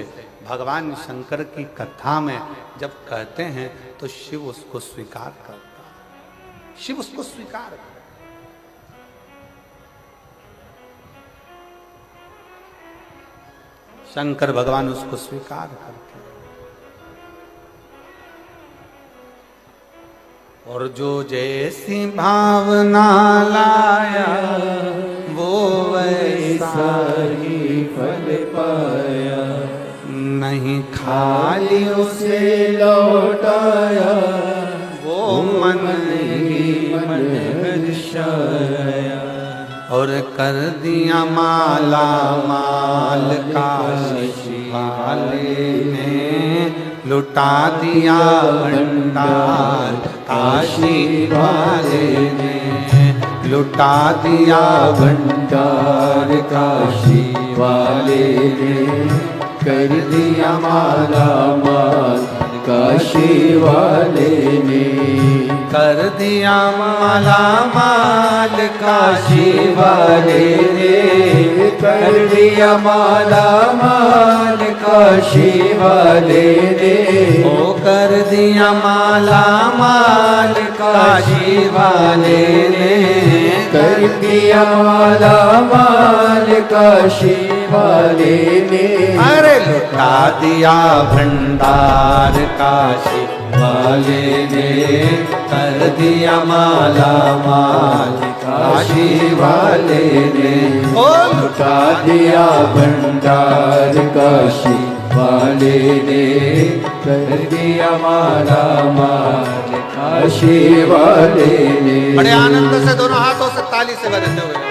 भगवान शंकर की कथा में जब कहते हैं तो शिव उसको स्वीकार करता है, शिव उसको स्वीकार करता है। शंकर भगवान उसको स्वीकार करते हैं। और जो जैसी भावना लाया वो वैसा ही फल पाया, नहीं खाली उसे लौटाया, वो मन ही मन हर्षाया। और कर दिया माला माल काशी वाले ने, लुटा दिया भंडार काशी वाले ने, लुटा दिया भंडार काशी वाले ने, कर दिया माला माल काशी वाले ने, कर दिया माला माल काशी वाले ने, कर दिया माला माल काशी वाले ने, ओ कर दिया माला माल काशी वाले ने, कर दिया माला माल काशी वाले ने, अरे लुटा दिया भंडार काशी वाले ने कर दिया माला माल, काशी वाले ने लुटा दिया भंडार, काशी वाले ने कर दिया माला माल, काशी वाले ने। बड़े आनंद से दोनों हाथों से ताली से बजाते हुए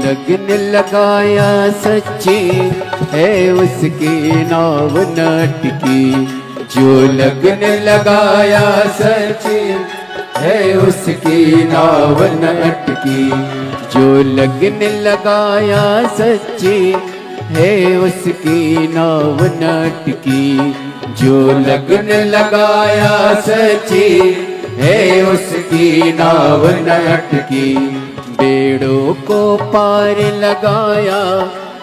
लगन लगाया सच्ची है उसकी नाव नटकी, जो लगन लगाया सच्ची है उसकी नाव नटकी, जो लगन लगाया सच्ची है उसकी नाव नटकी, जो लगन लगाया सच्ची है उसकी नाव नटकी। बेड़ों को पार लगाया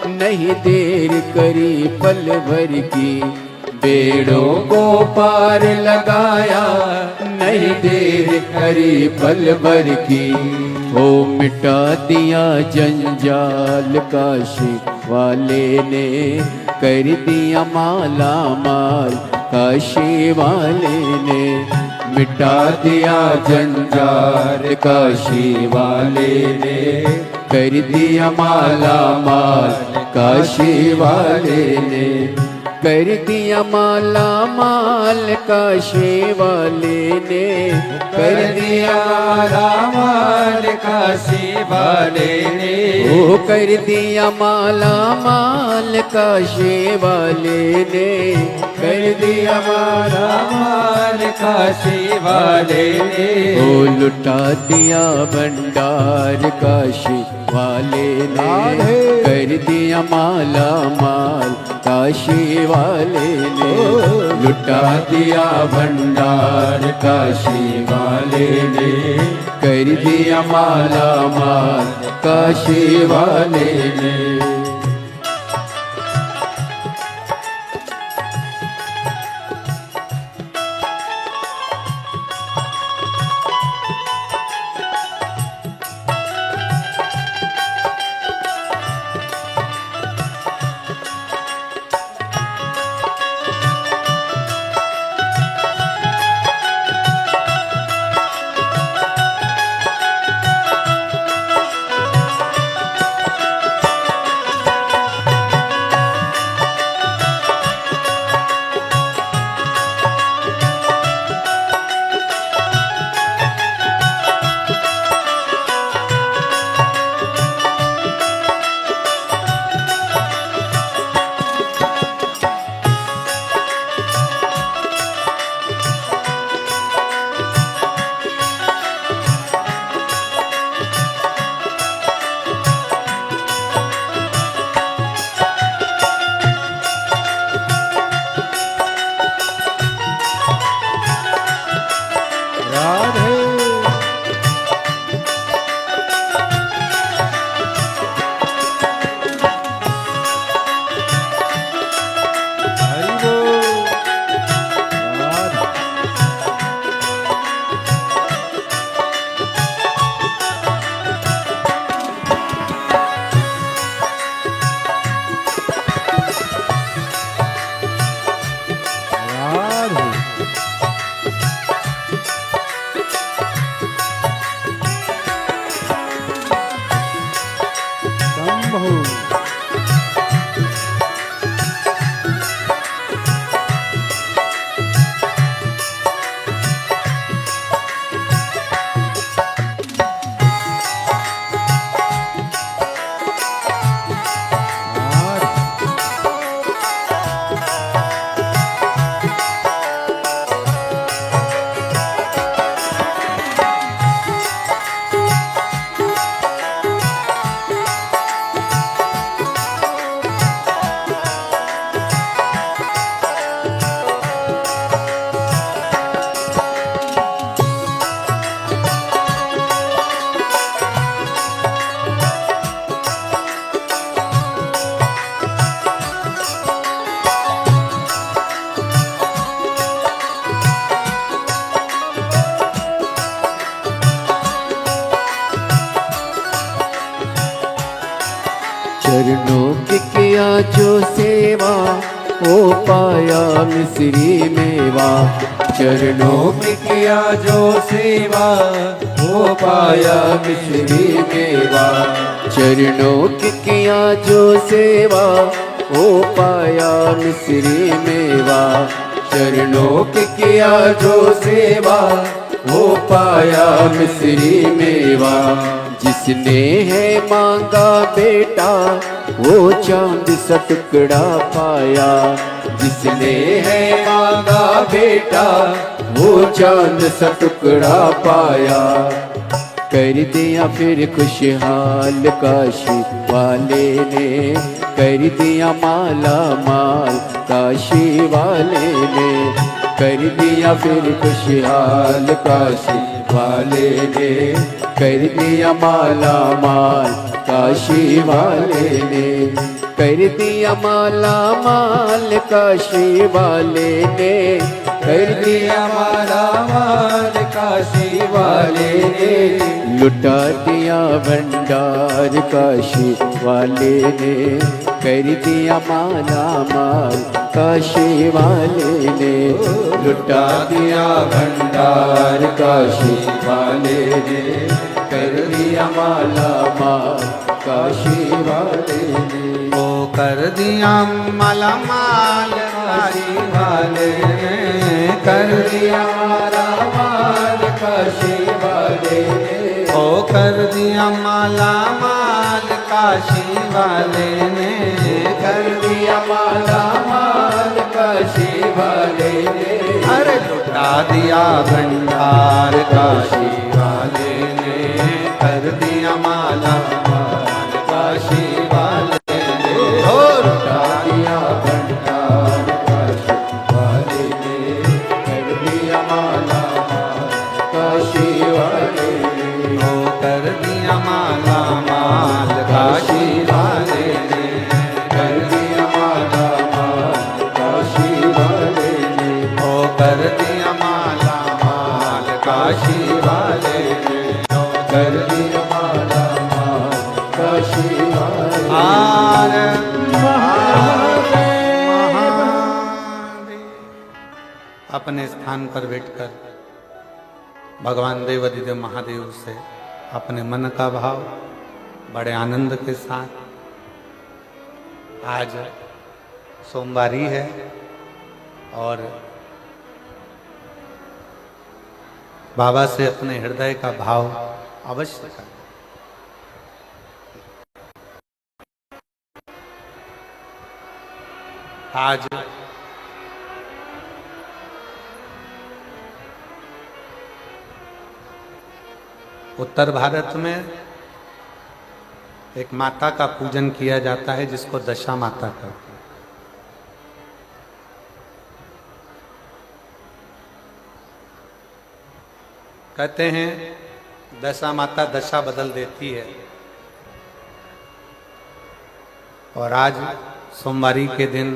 नहीं देर करी पल भर की, बेड़ों को पार लगाया नहीं देर करी पल भर की। हो मिटा दिया जंजाल काशी वाले ने, कर दिया माला माल काशी वाले ने, मिटा दिया जंजाल काशी वाले ने, कर दिया माला माल काशी वाले ने, कर दिया माला माल काशी वाले ने, कर दिया माला माल काशी वाले ने, ओ कर दिया माला माल काशी वाले ने, कर दिया माला माल काशी वाले ने, ओ लुटा दिया भंडार काशी वाले ने, कर दिया माला माल काशी वाले ने, लुटा दिया भंडार काशी वाले ने, कर दिया माला माल काशी वाले ने। राधे हरि बोल राधे राधे शंभो चरणों की किया जो सेवा वो पाया मिश्री मेवा चरणों की किया जो सेवा वो पाया मिश्री मेवा चरणों की किया जो सेवा वो पाया मिश्री मेवा चरणों की किया जो सेवा वो पाया मिश्री मेवा जिसने है मांगा बेटा वो चांद सा टुकड़ा पाया जिसने है मांगा बेटा वो चांद सा टुकड़ा पाया कर दिया फिर खुशहाल काशी वाले ने कर दिया माला माल काशी वाले ने कर दिया फिर खुशहाल काशी वाले ने कर दिया माला माल काशी वाले ने कर दिया माला माल काशी वाले ने कर दिया माला माल काशी वाले ने लुटा दिया भंडार काशी वाले ने कर दिया माला माल काशी वाले ने लुटा दिया भंडार काशी वाले ने कर दिया माला माल काशी वाले ने ओ कर दिया माला माल काशी वाले ने कर दिया माला माल काशी वाले ने ओ कर दिया माला माल काशी वाले ने कर दिया माला माल काशी वाले ने अरे लुटा दिया भंडार काशी वाले ने कर दिया माला माल काशी वाले ने ओ लुटा दिया भंडार काशी वाले ने कर दिया माला माल काशी वाले ने ओ कर दिया माला माल काशी वाले ने कर दिया माला माल काशी वाले ने ओ कर दिया माला माल काशी वाले ने ओ कर दिया माला माल काशी वाले आर अपने स्थान पर बैठकर भगवान देवाधिदेव महादेव से अपने मन का भाव बड़े आनंद के साथ आज सोमवारी है और बाबा से अपने हृदय का भाव अवश्य करें। आज उत्तर भारत में एक माता का पूजन किया जाता है जिसको दशा माता कहते हैं। कहते हैं दशा माता दशा बदल देती है, और आज सोमवारी के दिन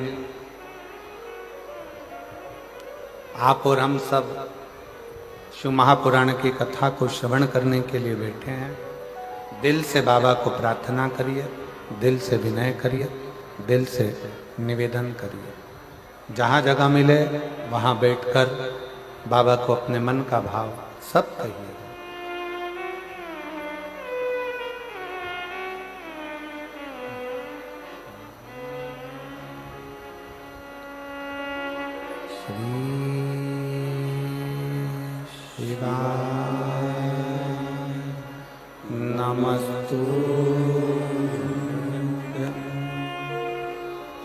आप और हम सब शिव महापुराण की कथा को श्रवण करने के लिए बैठे हैं। दिल से बाबा को प्रार्थना करिए, दिल से विनय करिए, दिल से निवेदन करिए। जहाँ जगह मिले वहाँ बैठकर बाबा को अपने मन का भाव सब कहिए। नमस्तु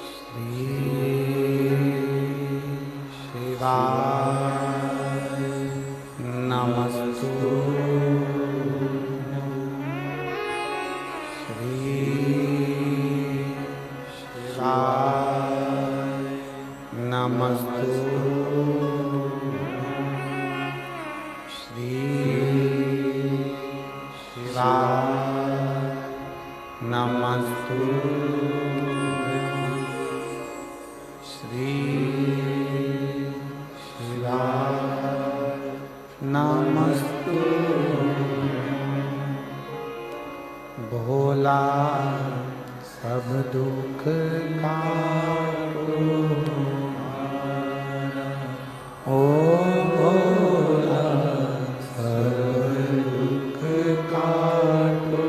श्री शिवाय नमस्तु श्री शिवाय नमस्तु श्री नमस्तु श्री शिवाय नमस्तु भोला सब दुख काटो ओ भोला सब दुख काटो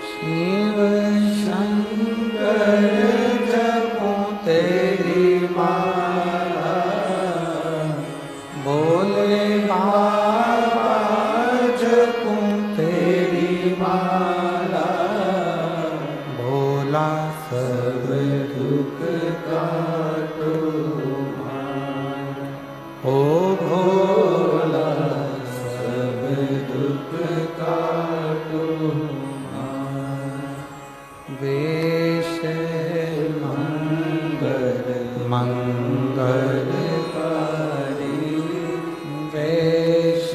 शिव शंकर जपो तेरी माला भोले बाबा जपो तेरी माला भोला सब दुख काटो ओ भोला सब दुख काटो वेश मंगल मंगलकारी वेश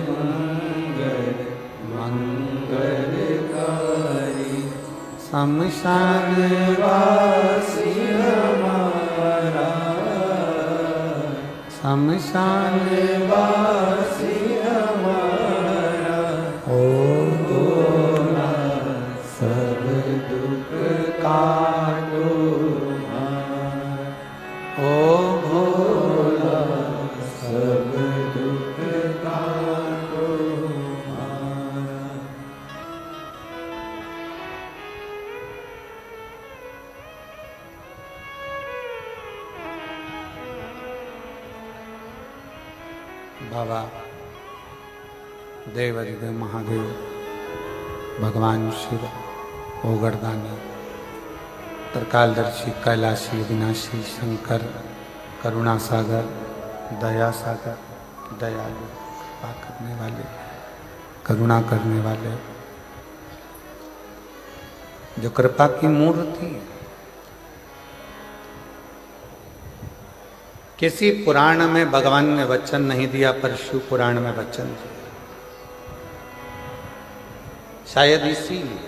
मंगल मंगलकारी शमशान वासी हमारा शमशान वासी हमारा ओ भोला सब दुख काटो ओ भोला सब दुख काटो बाबा देवाधिदेव महादेव भगवान शिव ओगरदानी त्रिकालदर्शी कैलाशी विनाशी शंकर करुणा सागर दया सागर दयालु कृपा करने वाले करुणा करने वाले जो कृपा की मूर्ति है। किसी पुराण में भगवान ने वचन नहीं दिया पर शिव पुराण में वचन दिया, शायद इसीलिए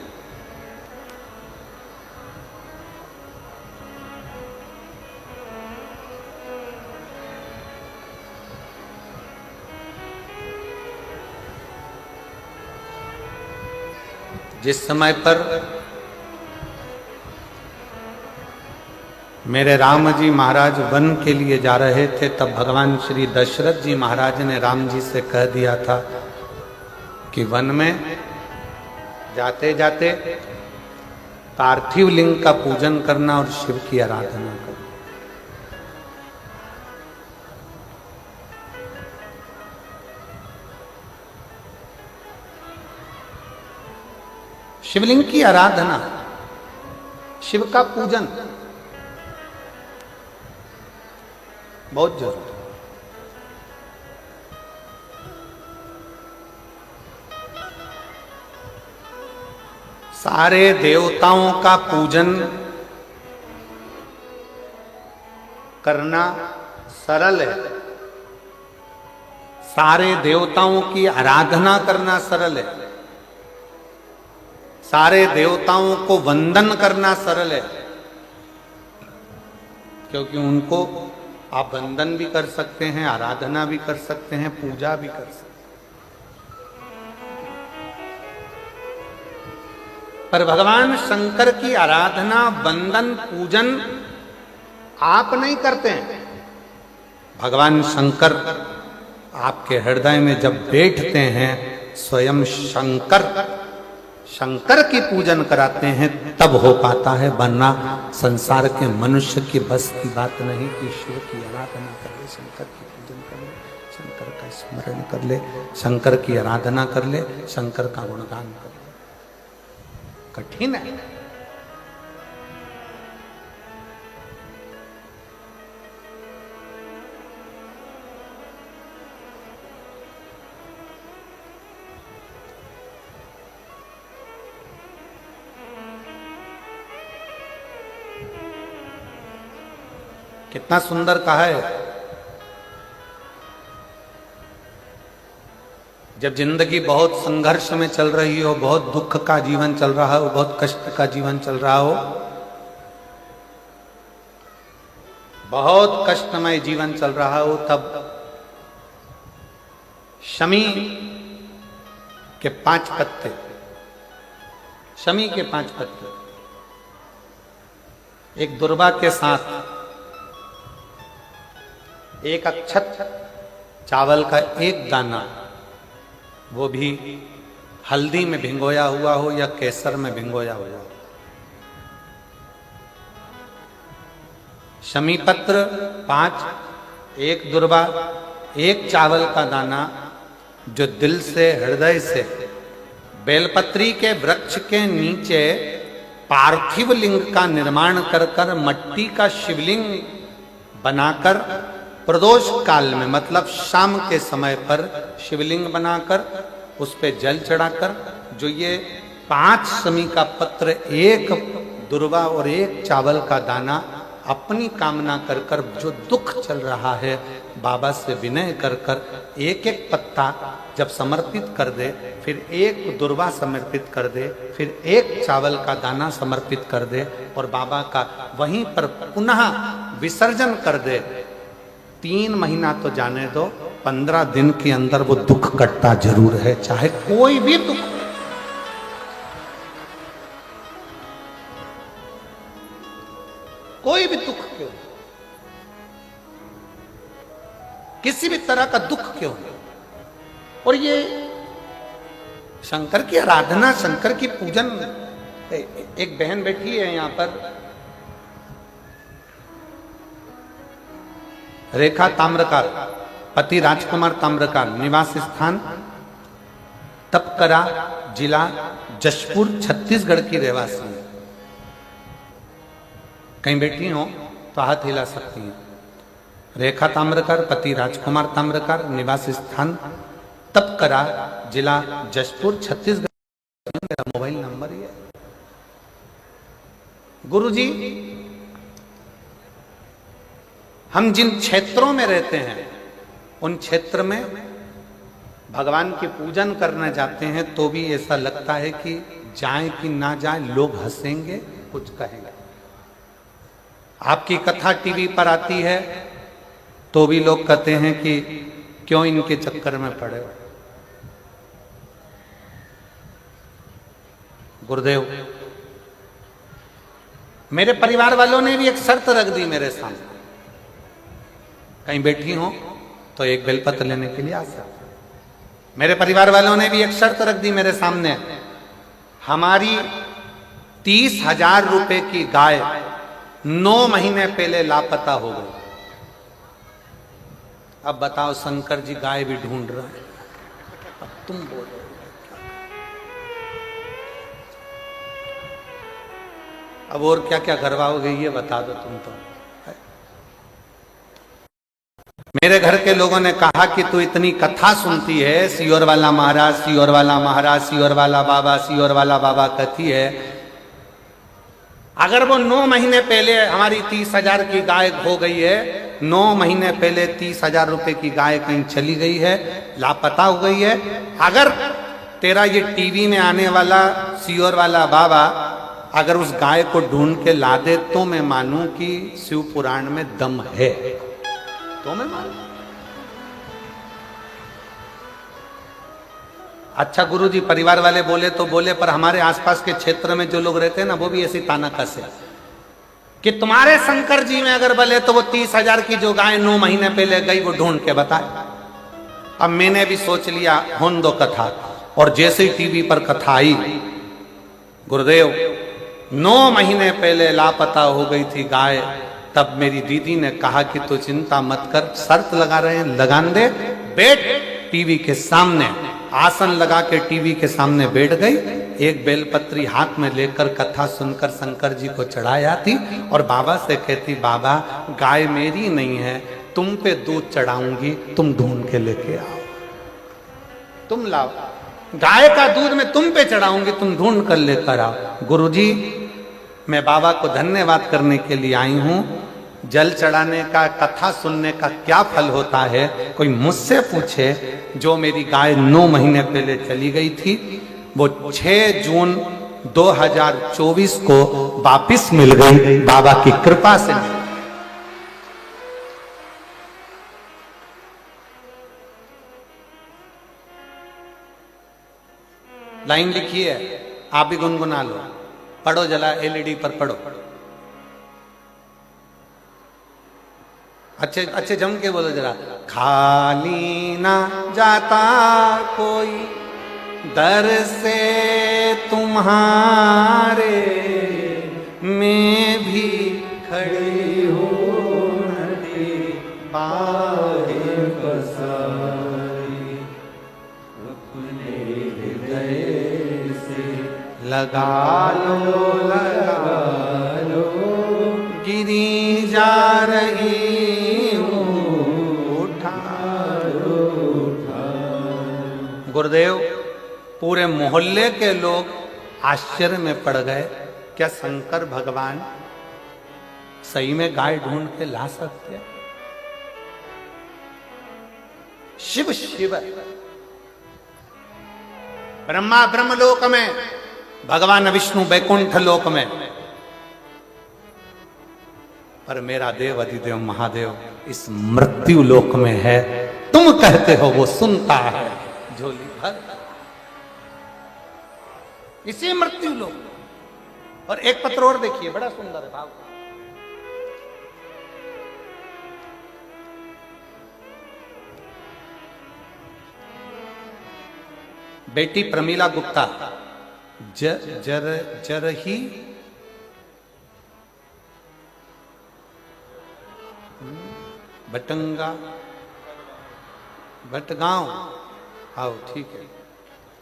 जिस समय पर मेरे राम जी महाराज वन के लिए जा रहे थे तब भगवान श्री दशरथ जी महाराज ने राम जी से कह दिया था कि वन में जाते जाते पार्थिव लिंग का पूजन करना और शिव की आराधना करना। शिवलिंग की आराधना, शिव का पूजन बहुत जरूरी है। सारे देवताओं का पूजन करना सरल है, सारे देवताओं की आराधना करना सरल है, सारे देवताओं को वंदन करना सरल है, क्योंकि उनको आप वंदन भी कर सकते हैं, आराधना भी कर सकते हैं, पूजा भी कर सकते हैं। पर भगवान शंकर की आराधना, वंदन, पूजन आप नहीं करते हैं। भगवान शंकर आपके हृदय में जब बैठते हैं, स्वयं शंकर शंकर की पूजन कराते हैं, तब हो पाता है, वरना संसार के मनुष्य की बस की बात नहीं कि ईश्वर की आराधना कर ले, शंकर की पूजन कर ले, शंकर का स्मरण कर ले, शंकर की आराधना कर ले, शंकर का गुणगान कर ले। कठिन है। कितना सुंदर कहा है। जब जिंदगी बहुत संघर्ष में चल रही हो, बहुत दुख का जीवन चल रहा हो, बहुत कष्ट का जीवन चल रहा हो, बहुत कष्टमय जीवन चल रहा हो, तब शमी के 5 पत्ते, शमी के 5 पत्ते, एक दुर्वा के साथ एक अक्षत चावल का एक दाना, वो भी हल्दी में भिंगोया हुआ हो या केसर में भिंगोया हुआ हो, शमी पत्र 5, एक दुर्वा, एक चावल का दाना, जो दिल से, हृदय से बेलपत्री के वृक्ष के नीचे पार्थिव लिंग का निर्माण कर मट्टी का शिवलिंग बनाकर प्रदोष काल में, मतलब शाम के समय पर शिवलिंग बनाकर उस पे जल चढ़ाकर, जो ये 5 शमी का पत्र, एक दुर्वा और एक चावल का दाना, अपनी कामना कर जो दुख चल रहा है, बाबा से विनय कर एक एक पत्ता जब समर्पित कर दे, फिर एक दुर्वा समर्पित कर दे, फिर एक चावल का दाना समर्पित कर दे और बाबा का वहीं पर पुनः विसर्जन कर दे, 3 महीना तो जाने दो, 15 दिन के अंदर वो दुख कटता जरूर है, चाहे कोई भी दुख, कोई भी दुख क्यों, किसी भी तरह का दुख क्यों। और ये शंकर की आराधना, शंकर की पूजन, एक बहन बैठी है यहां पर, रेखा ताम्रकार, पति राजकुमार ताम्रकार, निवास स्थान तपकरा, जिला जशपुर, छत्तीसगढ़ की रहवासी है। कहीं बैठी हो तो हाथ हिला सकती हैं। रेखा ताम्रकार, पति राजकुमार ताम्रकार, निवास स्थान तपकरा, जिला जशपुर, छत्तीसगढ़। मेरा मोबाइल नंबर ये। गुरुजी, हम जिन क्षेत्रों में रहते हैं, उन क्षेत्र में भगवान की पूजन करने जाते हैं तो भी ऐसा लगता है कि जाए कि ना जाए, लोग हंसेंगे, कुछ कहेंगे। आपकी कथा टीवी पर आती है तो भी लोग कहते हैं कि क्यों इनके चक्कर में पड़े हो। गुरुदेव, मेरे परिवार वालों ने भी एक शर्त रख दी मेरे सामने, कहीं बैठी हो तो एक बेलपत्र लेने के लिए आ सकते। मेरे परिवार वालों ने भी एक शर्त रख दी मेरे सामने, हमारी 30,000 रुपए की गाय 9 महीने पहले लापता हो गई। अब बताओ, शंकर जी गाय भी ढूंढ रहे हैं, अब तुम बोलो। अब और क्या क्या करवाओगे ये बता दो तुम तो। मेरे घर के लोगों ने कहा कि तू इतनी कथा सुनती है, सियोर वाला महाराज, सियोर वाला महाराज, सियोर वाला बाबा, सियोर वाला बाबा कहती है, अगर वो 9 महीने पहले हमारी 30,000 की गाय हो गई है 9 महीने पहले 30,000 रुपए की गाय कहीं चली गई है, लापता हो गई है। अगर तेरा ये टीवी में आने वाला सियोर वाला बाबा अगर उस गाय को ढूंढ के ला दे तो मैं मानूं कि शिव पुराण में दम है, तो मैं मानूं। अच्छा गुरुजी, परिवार वाले बोले तो बोले, पर हमारे आसपास के क्षेत्र में जो लोग रहते हैं ना, वो भी ऐसी ताना कसे कि तुम्हारे शंकर जी में अगर बोले तो वो 30,000 की जो गाय 9 महीने पहले गई वो ढूंढ के बताए। अब मैंने भी सोच लिया होन दो कथा, और जैसे ही टीवी पर कथा आई, गुरुदेव 9 महीने पहले लापता हो गई थी गाय, तब मेरी दीदी ने कहा कि तू चिंता मत कर, शर्त लगा रहे हैं, लगान दे, बैठ टीवी के सामने। आसन लगा के टीवी के सामने बैठ गई, एक बेलपत्री हाथ में लेकर कथा सुनकर शंकर जी को चढ़ाया थी, और बाबा से कहती, बाबा गाय मेरी नहीं है, तुम पे दूध चढ़ाऊंगी, तुम ढूंढ के लेके आओ, तुम लाओ, गाय का दूध मैं तुम पे चढ़ाऊंगी, तुम ढूंढ कर लेकर आओ। गुरुजी, मैं बाबा को धन्यवाद करने के लिए आई हूं। जल चढ़ाने का, कथा सुनने का क्या फल होता है, कोई मुझसे पूछे। जो मेरी गाय 9 महीने पहले चली गई थी, वो 6 जून 2024 को वापिस मिल गई, बाबा की कृपा से। लाइन लिखी है, आप भी गुनगुना लो, पढ़ो जला, एलईडी पर पढ़ो, अच्छे अच्छे जम के बोलो जरा। खाली ना जाता कोई दर से तुम्हारे, मैं भी खड़ी हूँ नदी बाहे बसाई, अपने हृदय से लगा लो गिरी जा रही, गुरुदेव पूरे मोहल्ले के लोग आश्चर्य में पड़ गए, क्या शंकर भगवान सही में गाय ढूंढ के ला सकते हैं? शिव शिव, ब्रह्मा ब्रह्मलोक में, भगवान विष्णु बैकुंठ लोक में, पर मेरा देव अधिदेव महादेव इस मृत्यु लोक में है। तुम कहते हो वो सुनता है, झोली भर इसी मृत्यु लोक। और एक पत्र और देखिए, बड़ा सुंदर है भाव। बेटी प्रमीला गुप्ता जरही भटगांव, आओ ठीक है।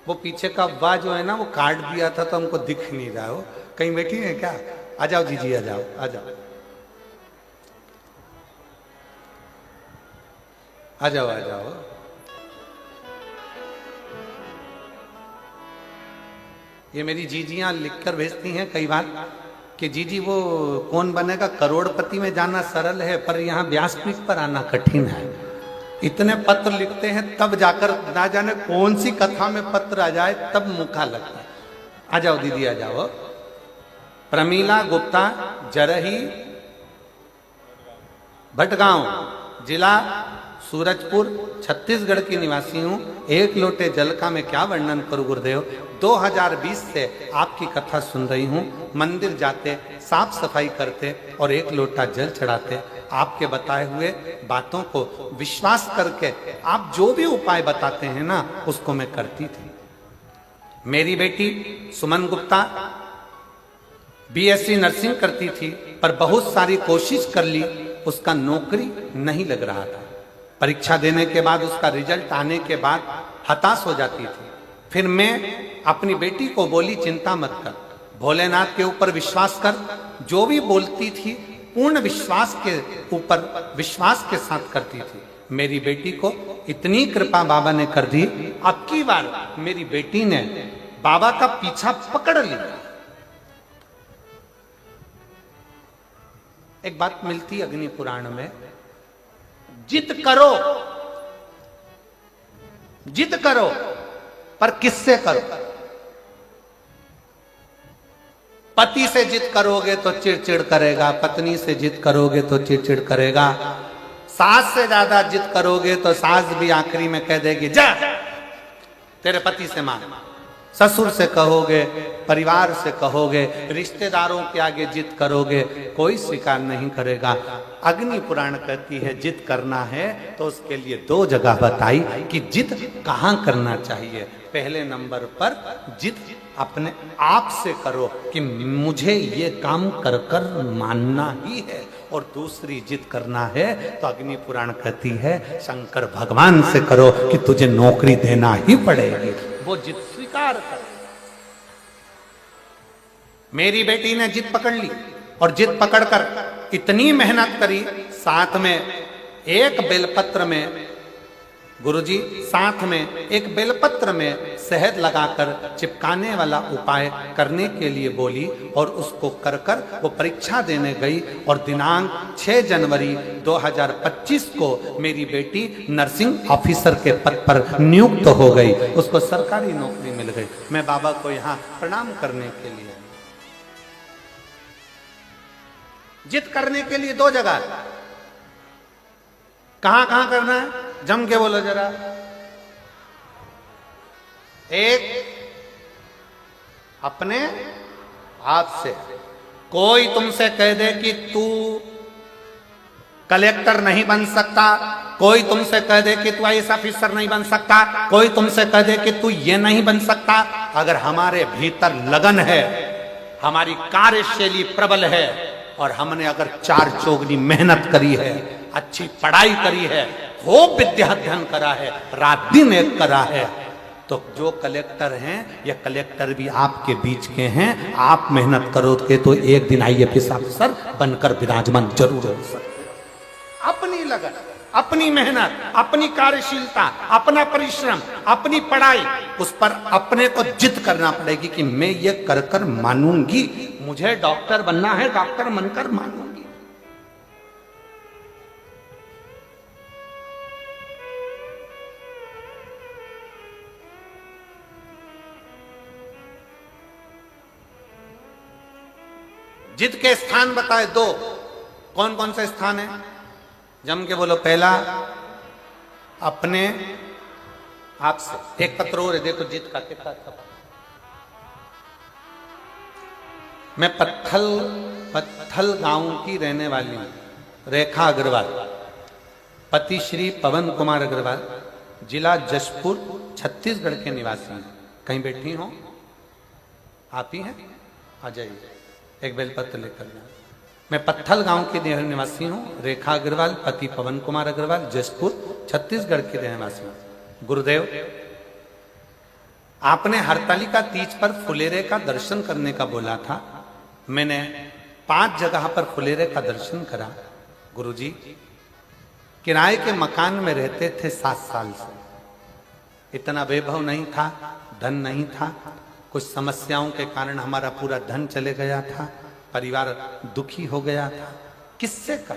वो पीछे का वाह जो है ना, वो काट दिया था तो हमको दिख नहीं रहा हो, कहीं बैठी है क्या? आ जाओ जीजी, आ जाओ, आ जाओ, आ जाओ, आ जाओ। ये मेरी जीजियां लिखकर भेजती हैं कई बार कि जीजी वो कौन बनेगा करोड़पति में जाना सरल है, पर यहाँ व्यासपीठ पर आना कठिन है। इतने पत्र लिखते हैं तब जाकर, ना जाने कौन सी कथा में पत्र आ जाए तब मुखा लगता है। आ जाओ दीदी, आ जाओ। प्रमीला गुप्ता, जरही, भटगांव, जिला सूरजपुर, छत्तीसगढ़ की निवासी हूँ। एक लोटे जल का मैं क्या वर्णन करूँ गुरुदेव। 2020 से आपकी कथा सुन रही हूँ। मंदिर जाते, साफ सफाई करते और एक लोटा जल चढ़ाते, आपके बताए हुए बातों को विश्वास करके आप जो भी उपाय बताते हैं ना, उसको मैं करती थी। मेरी बेटी सुमन गुप्ता बीएससी नर्सिंग करती थी, पर बहुत सारी कोशिश कर ली, उसका नौकरी नहीं लग रहा था। परीक्षा देने के बाद, उसका रिजल्ट आने के बाद हताश हो जाती थी। फिर मैं अपनी बेटी को बोली, चिंता मत कर, भोलेनाथ के ऊपर विश्वास कर। जो भी बोलती थी पूर्ण विश्वास के ऊपर, विश्वास के साथ करती थी। मेरी बेटी को इतनी कृपा बाबा ने कर दी, अब की बार मेरी बेटी ने बाबा का पीछा पकड़ लिया। एक बात मिलती अग्नि पुराण में, जिद करो, जिद करो, पर किससे करो? पति से जिद करोगे तो चिड़चिड़ करेगा, पत्नी से जिद करोगे तो चिड़चिड़ करेगा, सास से ज्यादा जिद करोगे तो सास भी आखिरी में कह देगी जा तेरे पति से मांग। ससुर से कहोगे, परिवार से कहोगे, रिश्तेदारों के आगे जिद करोगे, कोई स्वीकार नहीं करेगा। अग्नि पुराण कहती है जिद करना है तो उसके लिए 2 जगह बताई कि जिद कहाँ करना चाहिए। पहले नंबर पर जिद अपने आप से करो कि मुझे ये काम कर कर मानना ही है, और दूसरी जिद करना है तो अग्नि पुराण कहती है शंकर भगवान से करो कि तुझे नौकरी देना ही पड़ेगी। वो जिद स्वीकार कर। मेरी बेटी ने जिद पकड़ ली और जिद पकड़कर इतनी मेहनत करी, साथ में एक बेलपत्र में, गुरुजी साथ में एक बेलपत्र में शहद लगाकर चिपकाने वाला उपाय करने के लिए बोली, और उसको कर कर वो परीक्षा देने गई, और दिनांक 6 जनवरी 2025 को मेरी बेटी नर्सिंग ऑफिसर के पद पर नियुक्त हो गई, उसको सरकारी नौकरी मिल गई। मैं बाबा को यहाँ प्रणाम करने के लिए, जिद करने के लिए 2 जगह, कहां कहां करना है जम के बोलो जरा। एक अपने आप से, कोई तुमसे कह दे कि तू कलेक्टर नहीं बन सकता, कोई तुमसे कह दे कि तू आईएएस ऑफिसर नहीं बन सकता, कोई तुमसे कह दे कि तू ये नहीं बन सकता, अगर हमारे भीतर लगन है, हमारी कार्यशैली प्रबल है, और हमने अगर 4 चौगनी मेहनत करी है, अच्छी पढ़ाई करी है, खूब विद्या अध्ययन करा है, रात दिन एक करा है, तो जो कलेक्टर हैं या कलेक्टर भी आपके बीच के हैं, आप मेहनत करोगे तो एक दिन आईएएस अफसर बनकर विराजमान जरूर हो सकते। अपनी लगन, अपनी मेहनत, अपनी कार्यशीलता, अपना परिश्रम, अपनी पढ़ाई, उस पर अपने को जिद करना पड़ेगी कि मैं ये कर कर मानूंगी, मुझे डॉक्टर बनना है, डॉक्टर बनकर मानूंगी। जिद के स्थान बताए 2, कौन कौन से स्थान है? जम के बोलो। पहला अपने आप से। एक पत्र और है, देखो जिद का कितना था। मैं पत्थल गांव की रहने वाली हूं, रेखा अग्रवाल, पति श्री पवन कुमार अग्रवाल, जिला जशपुर, छत्तीसगढ़ के निवासी हैं। कहीं बैठी हो? आप ही हैं? आ जाइए, एक बेलपत्र लेकर जाए। मैं पत्थल गांव के निवासी हूँ, रेखा अग्रवाल, पति पवन कुमार अग्रवाल, जशपुर, छत्तीसगढ़ के निवासी हूँ। गुरुदेव, आपने हरतालिका तीज पर फुलेरे का दर्शन करने का बोला था। मैंने 5 जगह पर फुलेरे का दर्शन करा। गुरुजी, किराए के मकान में रहते थे 7 साल से। इतना वैभव नहीं था, धन नहीं था, कुछ समस्याओं के कारण हमारा पूरा धन चले गया था, परिवार दुखी हो गया था। किससे कर?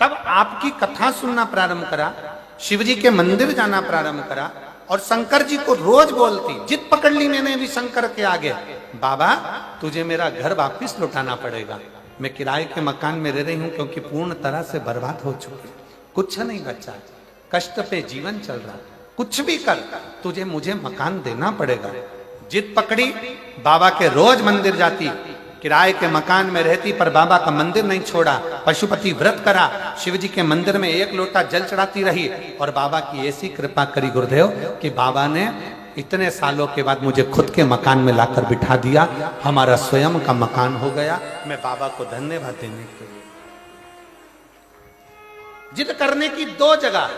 तब आपकी कथा सुनना प्रारंभ करा, शिवजी के मंदिर जाना प्रारंभ करा, और शंकर जी को रोज बोलती, जिद पकड़ ली मैंने भी शंकर के आगे, बाबा तुझे मेरा घर वापिस लौटाना पड़ेगा। मैं किराए के मकान में रह रही हूं क्योंकि पूर्ण तरह से बर्बाद हो चुकी, कुछ नहीं बचा, कष्ट पे जीवन चल रहा, कुछ भी कर तुझे मुझे मकान देना पड़ेगा। जिद पकड़ी, बाबा के रोज मंदिर जाती, किराए के मकान में रहती, पर बाबा का मंदिर नहीं छोड़ा। पशुपति व्रत करा, शिव जी के मंदिर में 1 लोटा जल चढ़ाती रही, और बाबा की ऐसी कृपा करी गुरुदेव कि बाबा ने इतने सालों के बाद मुझे खुद के मकान में लाकर बिठा दिया, हमारा स्वयं का मकान हो गया। मैं बाबा को धन्यवाद देने के लिए। जिद करने की 2 जगह।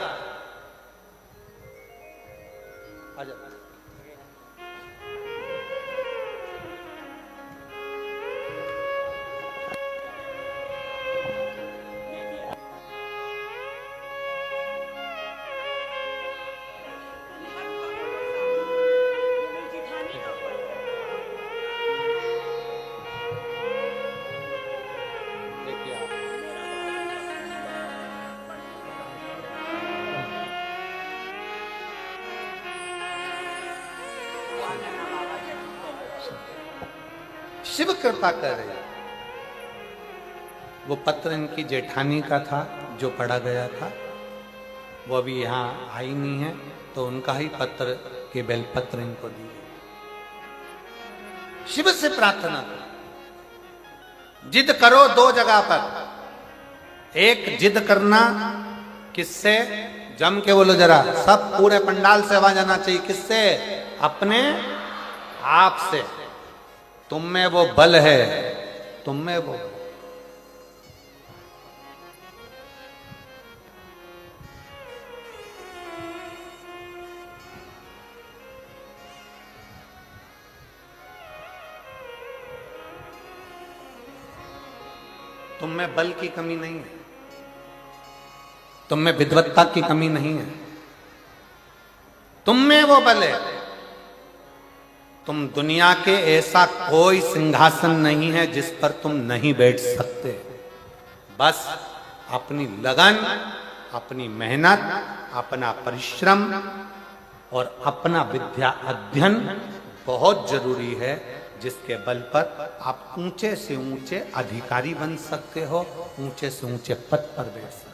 शिव कृपा करे। वो पत्र इनकी जेठानी का था जो पढ़ा गया था, वो अभी यहाँ आई नहीं है, तो उनका ही पत्र के बेलपत्र इनको दी। शिव से प्रार्थना करो, जिद करो दो जगह पर। एक जिद करना किससे, जम के बोलो जरा, सब पूरे पंडाल से आवाज आना चाहिए, किससे? अपने आप से। तुम में वो बल है, तुम में वो। तुम में बल की कमी नहीं है, तुम में विद्वत्ता की कमी नहीं है, तुम में वो बल है। तुम दुनिया के ऐसा कोई सिंहासन नहीं है जिस पर तुम नहीं बैठ सकते। बस अपनी लगन, अपनी मेहनत, अपना परिश्रम और अपना विद्या अध्ययन बहुत जरूरी है, जिसके बल पर आप ऊंचे से ऊंचे अधिकारी बन सकते हो, ऊंचे से ऊंचे पद पर बैठ सकते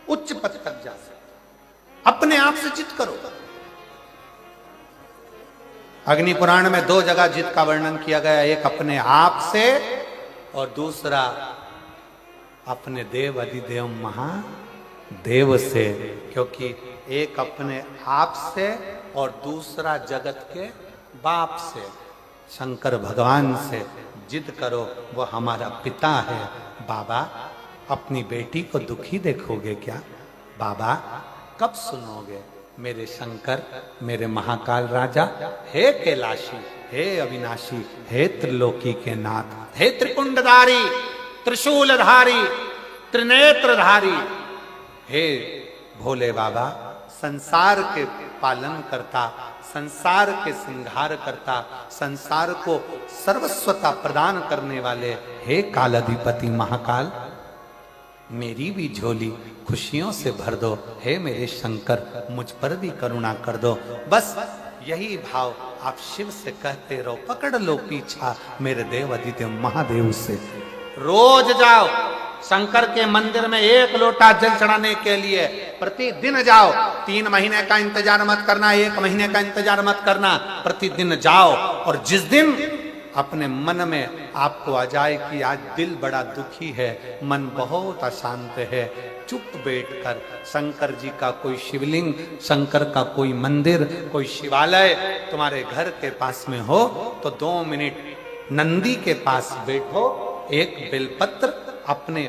हो। उच्च पद तक जा सकते, अपने आप से जिद करो। अग्नि पुराण में दो जगह जिद का वर्णन किया गया, एक अपने आप से और दूसरा अपने देव अधिदेव महादेव से। क्योंकि एक अपने आप से और दूसरा जगत के बाप से, शंकर भगवान से जिद करो, वो हमारा पिता है। बाबा अपनी बेटी को दुखी देखोगे क्या? बाबा कब सुनोगे? मेरे शंकर, मेरे महाकाल राजा, हे कैलाशी, हे अविनाशी, हे त्रिलोकी के नाथ, हे त्रिपुंडधारी, त्रिशूलधारी, त्रिनेत्रधारी, हे भोले बाबा, संसार के पालन करता, संसार के श्रृंगार करता, संसार को सर्वस्वता प्रदान करने वाले, हे कालाधिपति महाकाल, मेरी भी झोली खुशियों से भर दो। हे मेरे शंकर, मुझ पर भी करुणा कर दो। बस यही भाव आप शिव से कहते रहो, पकड़ लो पीछा मेरे देव अधिदेव महादेव से। रोज जाओ शंकर के मंदिर में, एक लोटा जल चढ़ाने के लिए प्रतिदिन जाओ। 3 महीने का इंतजार मत करना, 1 महीने का इंतजार मत करना, प्रतिदिन जाओ। और जिस दिन अपने मन में आपको आ जाए कि आज दिल बड़ा दुखी है, मन बहुत अशांत है, चुप बैठकर शंकर जी का कोई शिवलिंग, शंकर का कोई मंदिर, कोई शिवालय तुम्हारे घर के पास में हो तो 2 मिनट नंदी के पास बैठो, एक बेलपत्र अपने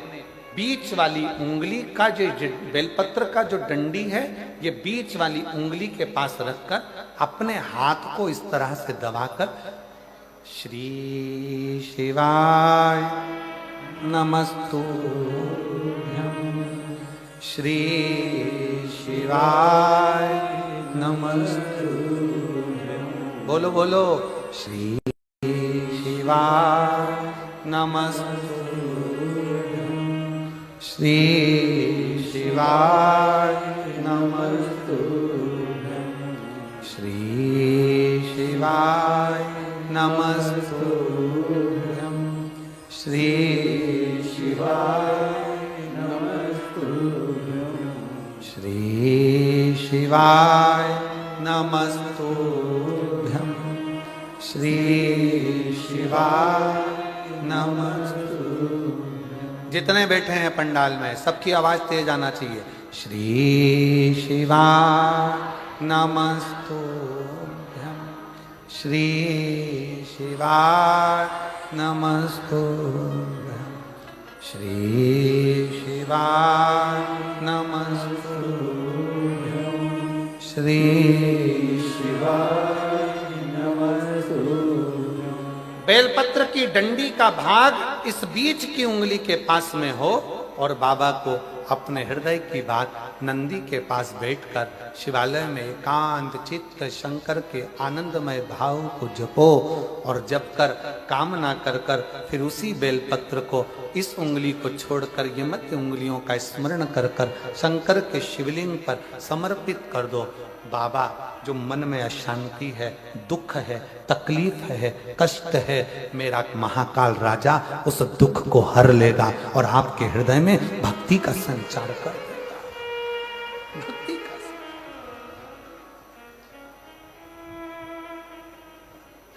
बीच वाली उंगली का, जो बेलपत्र का जो डंडी है, ये बीच वाली उंगली के पास रखकर अपने हाथ को इस तरह से दबाकर श्री शिवाय नमस्तुभ्यं, श्री शिवाय नमस्तुभ्यं, बोलो बोलो, श्री शिवाय नमस्तुभ्यं, श्री शिवाय नमस्तुभ्यं, श्री शिवाय नमस्तुभ्यं, श्री शिवाय नमस्तुभ्यं, श्री शिवाय नमस्तुभ्यं, श्री शिवाय नमस्तुभ्यं। जितने बैठे हैं पंडाल में सबकी आवाज तेज आना चाहिए। श्री शिवाय नमस्तुभ्यं, श्री शिवाय नमस्तुभ्यं, श्री शिवाय नमस्तुभ्यं, श्री शिवाय नमस्तुभ्यं। बेलपत्र की डंडी का भाग इस बीच की उंगली के पास में हो और बाबा को अपने हृदय की बात नंदी के पास बैठकर शिवालय में एकांत चित्त शंकर के आनंदमय भाव को जपो और जप कर कामना कर कर फिर उसी बेलपत्र को इस उंगली को छोड़कर ये मध्य उंगलियों का स्मरण कर कर शंकर के शिवलिंग पर समर्पित कर दो। बाबा, जो मन में अशांति है, दुख है, तकलीफ है, कष्ट है, मेरा महाकाल राजा उस दुख को हर लेगा और आपके हृदय में भक्ति का संचार कर देगा। भक्ति का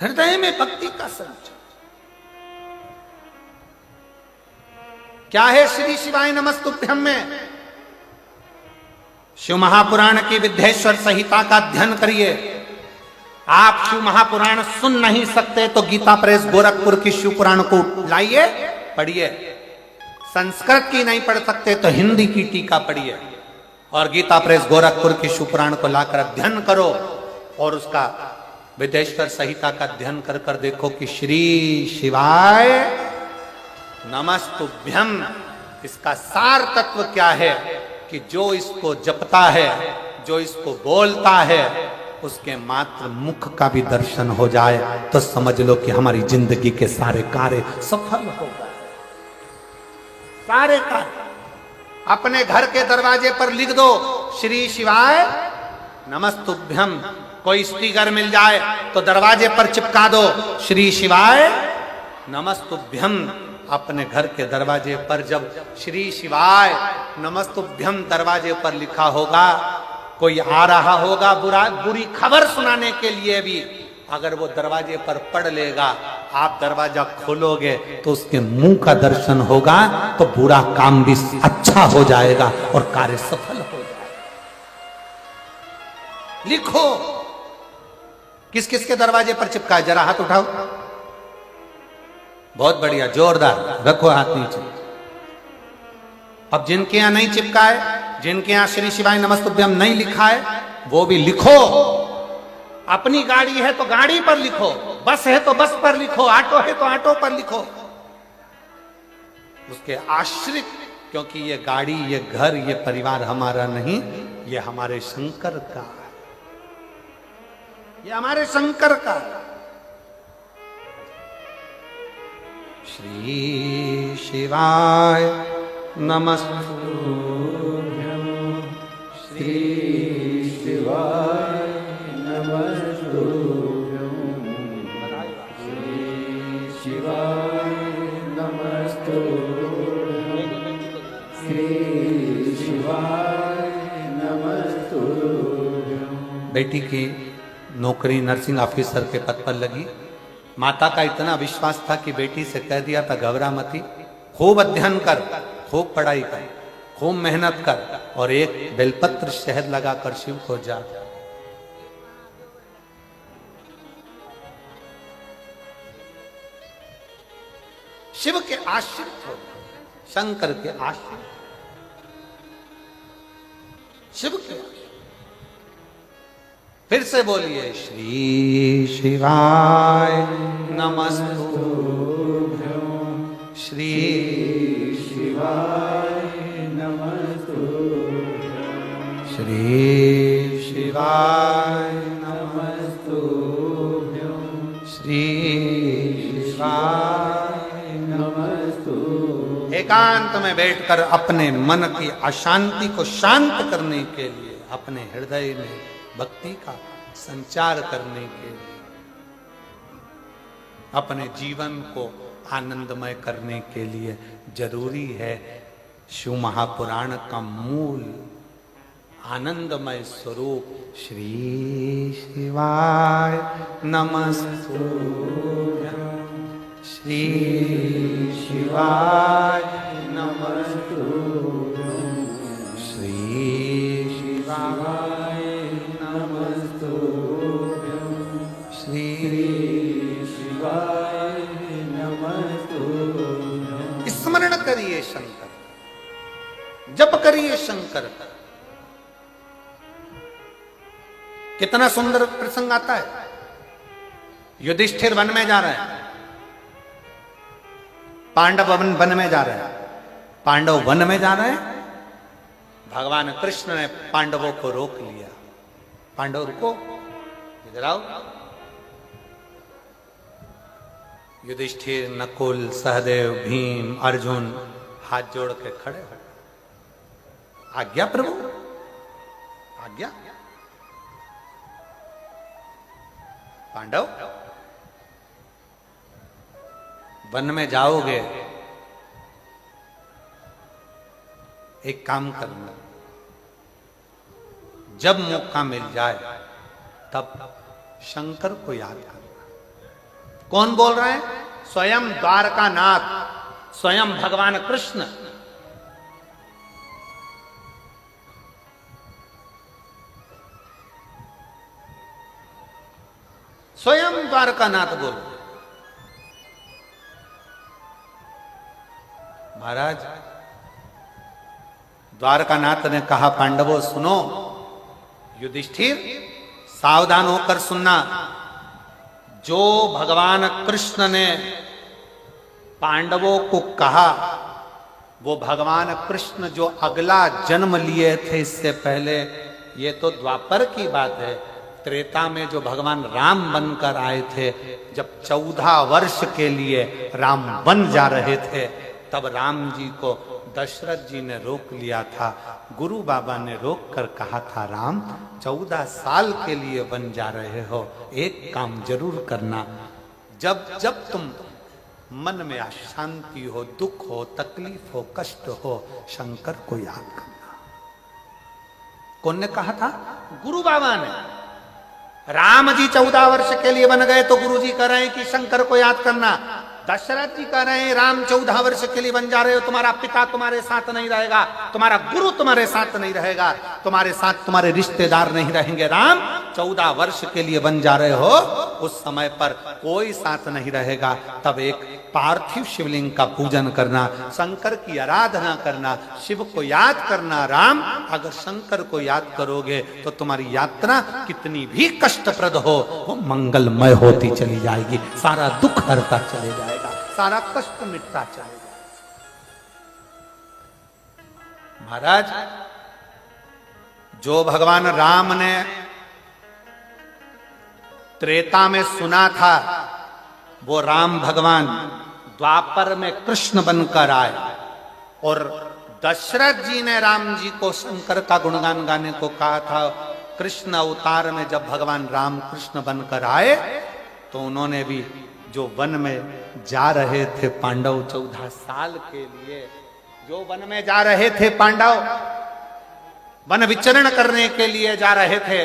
हृदय में भक्ति का संचार क्या है? श्री शिवाय नमस्तुभ्यम में शिव महापुराण की विद्येश्वर संहिता का अध्ययन करिए। आप शिव महापुराण सुन नहीं सकते तो गीता प्रेस गोरखपुर की शिव पुराण को लाइए, पढ़िए। संस्कृत की नहीं पढ़ सकते तो हिंदी की टीका पढ़िए और गीता प्रेस गोरखपुर की शिव पुराण को लाकर अध्ययन करो और उसका विद्येश्वर संहिता का अध्ययन कर कर देखो कि श्री शिवाय नमस्तुभ्यम इसका सार तत्व क्या है कि जो इसको जपता है, जो इसको बोलता है, उसके मात्र मुख का भी दर्शन हो जाए तो समझ लो कि हमारी जिंदगी के सारे कार्य सफल हो गए। सारे कार्य अपने घर के दरवाजे पर लिख दो, श्री शिवाय नमस्तुभ्यम। कोई स्टिकर मिल जाए तो दरवाजे पर चिपका दो, श्री शिवाय नमस्तुभ्यम। अपने घर के दरवाजे पर जब श्री शिवाय नमस्तुभ्यम दरवाजे पर लिखा होगा, कोई आ रहा होगा बुरी खबर सुनाने के लिए भी, अगर वो दरवाजे पर पढ़ लेगा, आप दरवाजा खोलोगे तो उसके मुंह का दर्शन होगा तो बुरा काम भी अच्छा हो जाएगा और कार्य सफल हो जाएगा। लिखो, किस किस के दरवाजे पर चिपका है? जरा हाथ उठाओ। बहुत बढ़िया, जोरदार, रखो हाथ नीचे। अब जिनके यहां नहीं चिपका है, जिनके यहां श्री शिवाय नमस्तुभ्यम नहीं लिखा है, वो भी लिखो। अपनी गाड़ी है तो गाड़ी पर लिखो, बस है तो बस पर लिखो, ऑटो है तो ऑटो पर लिखो। उसके आश्रित, क्योंकि ये गाड़ी, ये घर, ये परिवार हमारा नहीं, ये हमारे शंकर का है, ये हमारे शंकर का है। श्री शिवाय नमस्तुभ्यम, श्री शिवाय नमस्तुभ्यम, श्री शिवाय नमस्तुभ्यम, श्री शिवाय नमस्तुभ्यम। बेटी की नौकरी नर्सिंग ऑफिसर के पद पर लगी। माता का इतना विश्वास था कि बेटी से कह दिया था, घबरा मती, खूब अध्ययन कर, खूब पढ़ाई कर, खूब मेहनत कर और एक बेलपत्र शहद लगाकर शिव को जा। शिव के आश्रित हो, शंकर के आश्रित, शिव के। फिर से बोलिए, श्री शिवाय नमस्तुभ्यम, श्री शिवाय नमस्तुभ्यम, श्री शिवाय नमस्तुभ्यम, श्री शिवाय नमस्तुभ्यम। एकांत में बैठकर अपने मन की अशांति को शांत करने के लिए, अपने हृदय में भक्ति का संचार करने के लिए, अपने जीवन को आनंदमय करने के लिए जरूरी है शिव महापुराण का मूल आनंदमय स्वरूप श्री शिवाय नमस्तुभ्यम, श्री शिवाय नमस्तुभ्यम, श्री शिवाय नमस्तुभ्यम, श्री शिवाय नमस्तुभ्यम। स्मरण करिए शंकर, जप करिए शंकर का। कितना सुंदर प्रसंग आता है। युधिष्ठिर वन में जा रहे हैं, पांडव वन में जा रहे हैं, पांडव वन में जा रहे हैं, भगवान कृष्ण ने पांडवों को रोक लिया। पांडव रुको, इधर आओ। युधिष्ठिर, नकुल, सहदेव, भीम, अर्जुन हाथ जोड़ के खड़े हो। आज्ञा प्रभु, आज्ञा। पांडव, वन में जाओगे, एक काम करना, जब मौका मिल जाए तब शंकर को याद करना। कौन बोल रहे हैं? स्वयं द्वारकानाथ, स्वयं भगवान कृष्ण। स्वयं द्वारकानाथ बोल। महाराज, द्वारकानाथ ने कहा, पांडवों सुनो, युधिष्ठिर सावधान होकर सुनना। जो भगवान कृष्ण ने पांडवों को कहा, वो भगवान कृष्ण जो अगला जन्म लिए थे इससे पहले, ये तो द्वापर की बात है। त्रेता में जो भगवान राम बनकर आए थे, जब 14 वर्ष के लिए राम बन जा रहे थे, तब राम जी को दशरथ जी ने रोक लिया था। गुरु बाबा ने रोक कर कहा था, राम 14 साल के लिए बन जा रहे हो, एक काम जरूर करना, जब जब तुम मन में अशांति हो, दुख हो, तकलीफ हो, कष्ट हो, शंकर को याद करना। कौन ने कहा था? गुरु बाबा ने। राम जी 14 वर्ष के लिए बन गए तो गुरु जी कह रहे हैं कि शंकर को याद करना। दशरथ जी कह रहे हैं, राम 14 वर्ष के लिए बन जा रहे हो, तुम्हारा पिता तुम्हारे साथ नहीं रहेगा, तुम्हारा गुरु तुम्हारे साथ नहीं रहेगा, तुम्हारे साथ तुम्हारे रिश्तेदार नहीं रहेंगे। राम 14 वर्ष के लिए बन जा रहे हो, उस समय पर कोई साथ नहीं रहेगा। तब एक पार्थिव शिवलिंग का पूजन करना, शंकर की आराधना करना, शिव को याद करना। राम, अगर शंकर को याद करोगे तो तुम्हारी यात्रा कितनी भी कष्टप्रद हो, वो मंगलमय होती चली जाएगी, सारा दुख हरता चले जाएगा, सारा कष्ट मिटता चलेगा। महाराज, जो भगवान राम ने त्रेता में सुना था, वो राम भगवान द्वापर में कृष्ण बनकर आए। और दशरथ जी ने राम जी को शंकर का गुणगान गाने को कहा था। कृष्ण अवतार में जब भगवान राम कृष्ण बनकर आए, तो उन्होंने भी जो वन में जा रहे थे पांडव 14 साल के लिए, जो वन में जा रहे थे पांडव, वन विचरण करने के लिए जा रहे थे,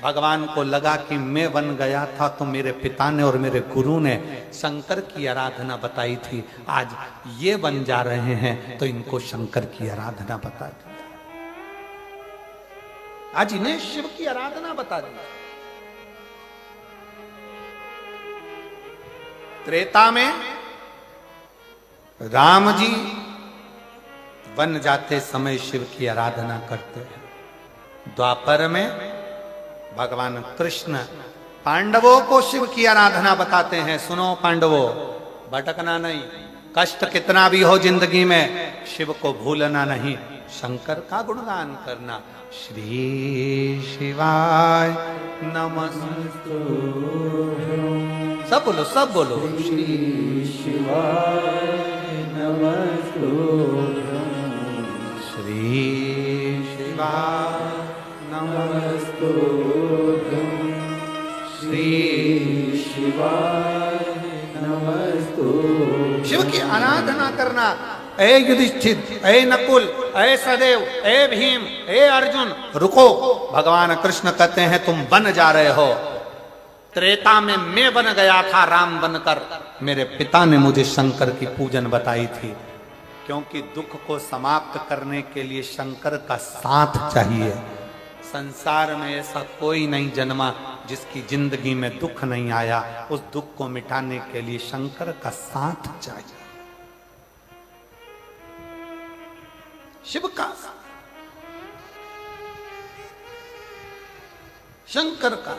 भगवान को लगा कि मैं वन गया था तो मेरे पिता ने और मेरे गुरु ने शंकर की आराधना बताई थी, आज ये वन जा रहे हैं तो इनको शंकर की आराधना बता दी, आज इन्हें शिव की आराधना बता दी। त्रेता में राम जी वन जाते समय शिव की आराधना करते हैं। द्वापर में भगवान कृष्ण पांडवों को शिव की आराधना बताते हैं। सुनो पांडवों, भटकना नहीं, कष्ट कितना भी हो जिंदगी में, शिव को भूलना नहीं, शंकर का गुणगान करना। श्री शिवाय नमस्तु। सब बोलो, सब बोलो। श्री शिवाय नमस्तुभ्यं। श्री शिवाय नमस्तुभ्यं। श्री शिवाय नमस्तुभ्यं। शिव की आराधना करना। ए युधिष्ठिर, ए नकुल, ए सदेव, ए भीम, ए अर्जुन, रुको। भगवान कृष्ण कहते हैं तुम बन जा रहे हो। त्रेता में मैं बन गया था राम बनकर, मेरे पिता ने मुझे शंकर की पूजन बताई थी, क्योंकि दुख को समाप्त करने के लिए शंकर का साथ चाहिए। संसार में ऐसा कोई नहीं जन्मा जिसकी जिंदगी में दुख नहीं आया, उस दुख को मिटाने के लिए शंकर का साथ चाहिए। शिव का, शंकर का।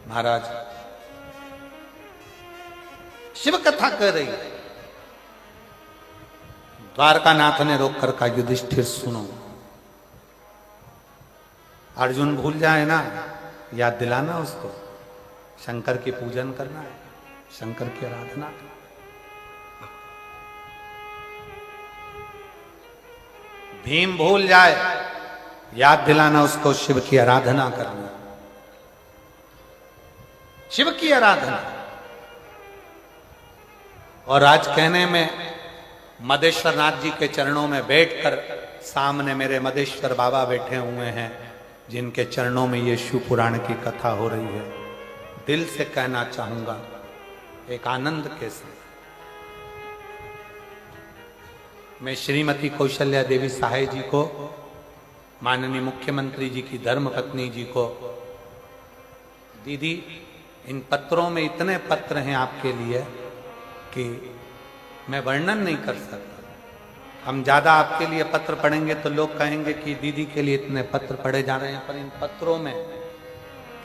महाराज शिव कथा कर रही है। द्वारकानाथ ने रोक कर कहा, युधिष्ठिर सुनो, अर्जुन भूल जाए ना, याद दिलाना उसको, शंकर की पूजन करना है, शंकर की आराधना करना। भीम भूल जाए, याद दिलाना उसको शिव की आराधना करना, शिव की आराधना। और आज कहने में मदेश्वर नाथ जी के चरणों में बैठकर, सामने मेरे मदेश्वर बाबा बैठे हुए हैं जिनके चरणों में ये शिव पुराण की कथा हो रही है, दिल से कहना चाहूंगा एक आनंद के साथ, मैं श्रीमती कौशल्या देवी सहाय जी को, माननीय मुख्यमंत्री जी की धर्मपत्नी जी को, दीदी इन पत्रों में इतने पत्र हैं आपके लिए कि मैं वर्णन नहीं कर सकता। हम ज्यादा आपके लिए पत्र पढ़ेंगे तो लोग कहेंगे कि दीदी के लिए इतने पत्र पढ़े जा रहे हैं, पर इन पत्रों में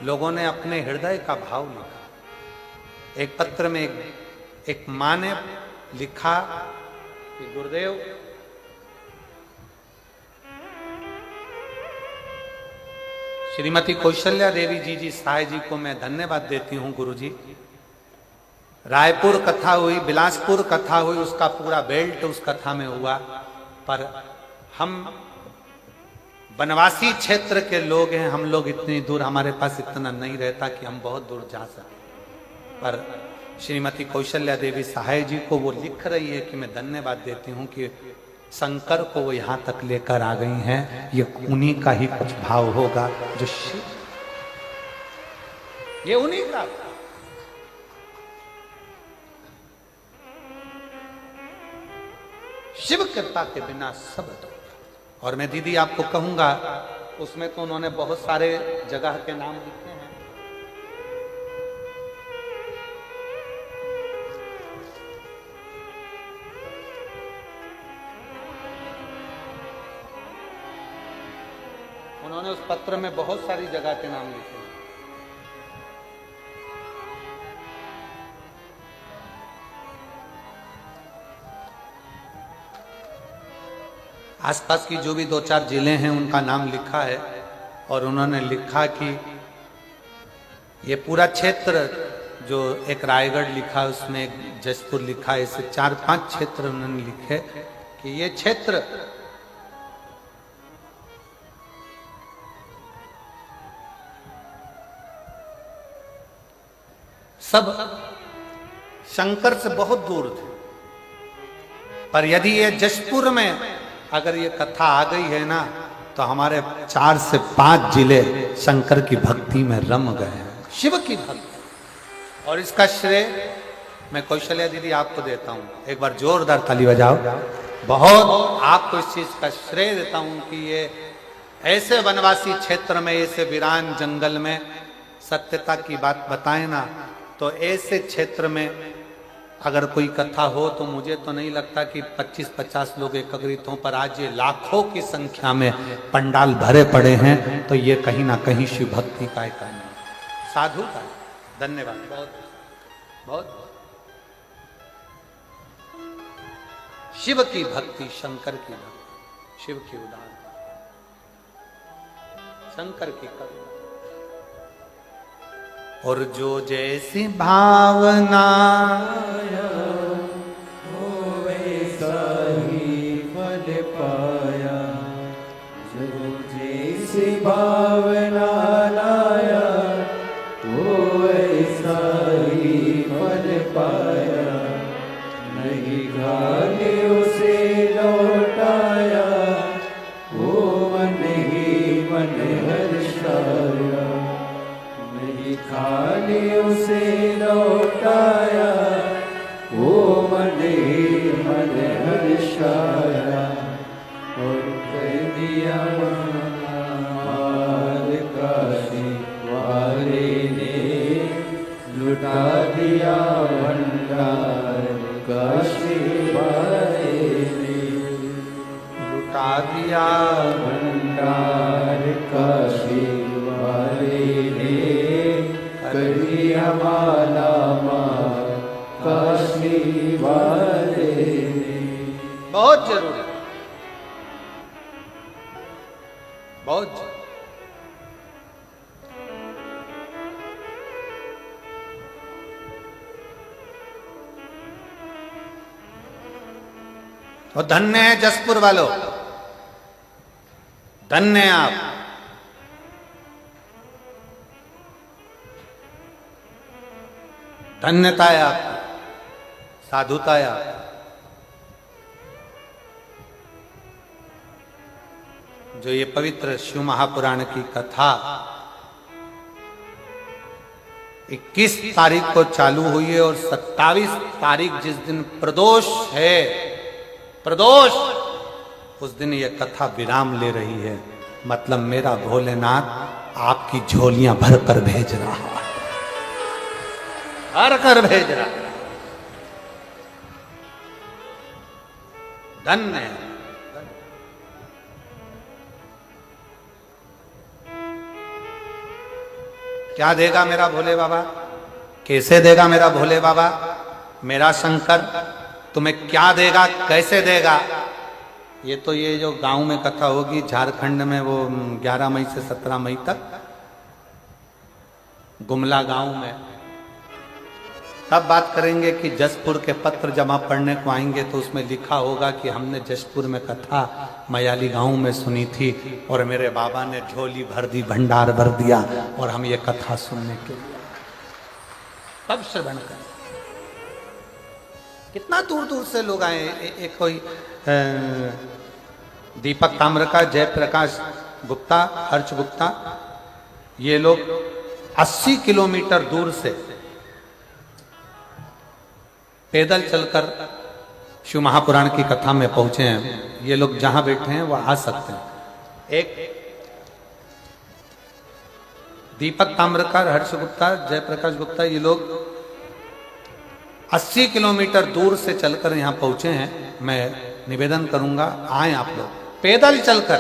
लोगों ने अपने हृदय का भाव लिखा। एक पत्र में एक मां ने लिखा कि गुरुदेव, श्रीमती कौशल्या देवी जी सहाय जी को मैं धन्यवाद देती हूं गुरुजी। रायपुर कथा हुई, बिलासपुर कथा हुई, उसका पूरा बेल्ट उस कथा में हुआ, पर हम वनवासी क्षेत्र के लोग हैं, हम लोग इतनी दूर, हमारे पास इतना नहीं रहता कि हम बहुत दूर जा सकें। पर श्रीमती कौशल्या देवी सहाय जी को वो लिख रही है कि मैं धन्यवाद देती हूं कि शंकर को वो यहां तक लेकर आ गई हैं। ये उन्हीं का ही कुछ भाव होगा जो शिव, ये उन्हीं का। शिव कृपा के बिना सब अधूरा। और मैं दीदी आपको कहूंगा, उसमें तो उन्होंने बहुत सारे जगह के नाम लिखे हैं। उन्होंने उस पत्र में बहुत सारी जगह के नाम लिखे हैं। आसपास की जो भी 2-4 जिले हैं उनका नाम लिखा है। और उन्होंने लिखा कि ये पूरा क्षेत्र, जो एक रायगढ़ लिखा, उसमें एक जसपुर लिखा, ऐसे 4-5 क्षेत्र उन्होंने लिखे कि ये क्षेत्र सब शंकर से बहुत दूर थे। पर यदि ये जशपुर में अगर ये कथा आ गई है ना, तो हमारे 4 से 5 जिले शंकर की भक्ति में रम गए हैं, शिव की भक्ति। और इसका श्रेय मैं कौशल्या दीदी आपको देता हूं। एक बार जोरदार ताली बजाओ। बहुत आपको इस चीज का श्रेय देता हूं कि ये ऐसे वनवासी क्षेत्र में, ऐसे वीरान जंगल में सत्यता की बात बताए ना, तो ऐसे क्षेत्र में अगर कोई कथा हो तो मुझे तो नहीं लगता कि 25-50 लोग एकत्रित हों, पर आज ये लाखों की संख्या में पंडाल भरे पड़े हैं, तो ये कहीं ना कहीं शिव भक्ति का एक साधु का। धन्यवाद, बहुत बहुत। शिव की भक्ति, शंकर की भक्ति, शिव की उदाहरण, शंकर की करुणा। और जो जैसी भावना हो वैसा ही फल पाया, जो जैसी भावना लाया वो वैसा ही फल पाया। नहीं घाले उसे लौटाया, वो मन ही मन हर्षाया। खाली उसे लौटाया, वो मन ही मन हर्षाया। और कह दिया माल काशी वाले ने, लुटा दिया भंडार काशी वाले ने। लुटा दिया भंडार काशी वाले ने, कर माला माल काशी वाले ने। बहुत जरूरी, बहुत जरूरी। और धन्य है जसपुर वालों, धन्य है आप। धन्यता है आपकी, साधुता है आपकी। जो ये पवित्र शिव महापुराण की कथा 21 तारीख को चालू हुई है और 27 तारीख जिस दिन प्रदोष है, प्रदोष, उस दिन ये कथा विराम ले रही है। मतलब मेरा भोलेनाथ आपकी झोलियां भर कर भेज रहा है, भर कर भेज रहा है। धन्य है। क्या देगा मेरा भोले बाबा, कैसे देगा मेरा भोले बाबा, मेरा शंकर तुम्हें क्या देगा, कैसे देगा? ये तो ये जो गांव में कथा होगी झारखंड में, वो 11 मई से 17 मई तक गुमला गांव में, तब बात करेंगे कि जसपुर के पत्र जमा पढ़ने को आएंगे तो उसमें लिखा होगा कि हमने जसपुर में कथा मयाली गांव में सुनी थी और मेरे बाबा ने झोली भर दी, भंडार भर दिया और हम ये कथा सुनने के लिए तब श्रवण करें। कितना दूर दूर से लोग आए। एक कोई दीपक ताम्रका, जयप्रकाश गुप्ता, हर्ष गुप्ता, ये लोग 80 किलोमीटर दूर से पैदल चलकर शिव महापुराण की कथा में पहुंचे हैं। ये लोग जहां बैठे हैं वो आ सकते हैं। एक दीपक ताम्रकार, हर्ष गुप्ता, जयप्रकाश गुप्ता, ये लोग 80 किलोमीटर दूर से चलकर यहां पहुंचे हैं। मैं निवेदन करूंगा आए आप लोग पैदल चलकर।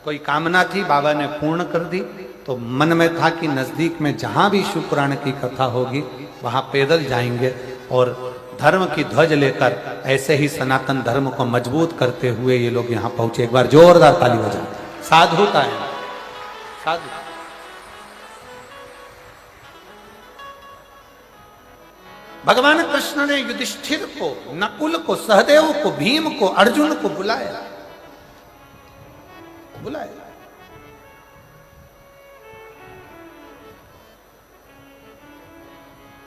कोई कामना थी, बाबा ने पूर्ण कर दी, तो मन में था कि नजदीक में जहां भी शिव पुराण की कथा होगी वहां पैदल जाएंगे और धर्म की ध्वज लेकर ऐसे ही सनातन धर्म को मजबूत करते हुए ये लोग यहां पहुंचे। एक बार जोरदार ताली बजा। साधुता है, साधु। भगवान कृष्ण ने युधिष्ठिर को, नकुल को, सहदेव को, भीम को, अर्जुन को बुलाया, बुलाया।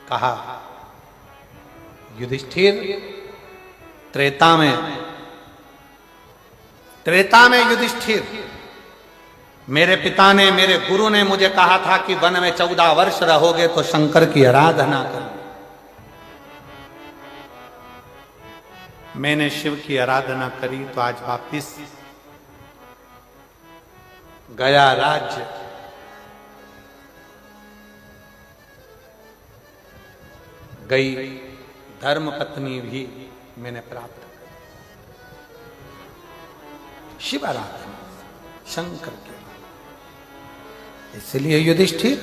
कहा युधिष्ठिर, त्रेता में युधिष्ठिर, मेरे पिता ने, मेरे गुरु ने मुझे कहा था कि वन में 14 वर्ष रहोगे तो शंकर की आराधना करो। मैंने शिव की आराधना करी तो आज वापिस गया राज्य, गई धर्म पत्नी भी मैंने प्राप्त कर। शिव आराधना, शंकर की, इसलिए युधिष्ठिर,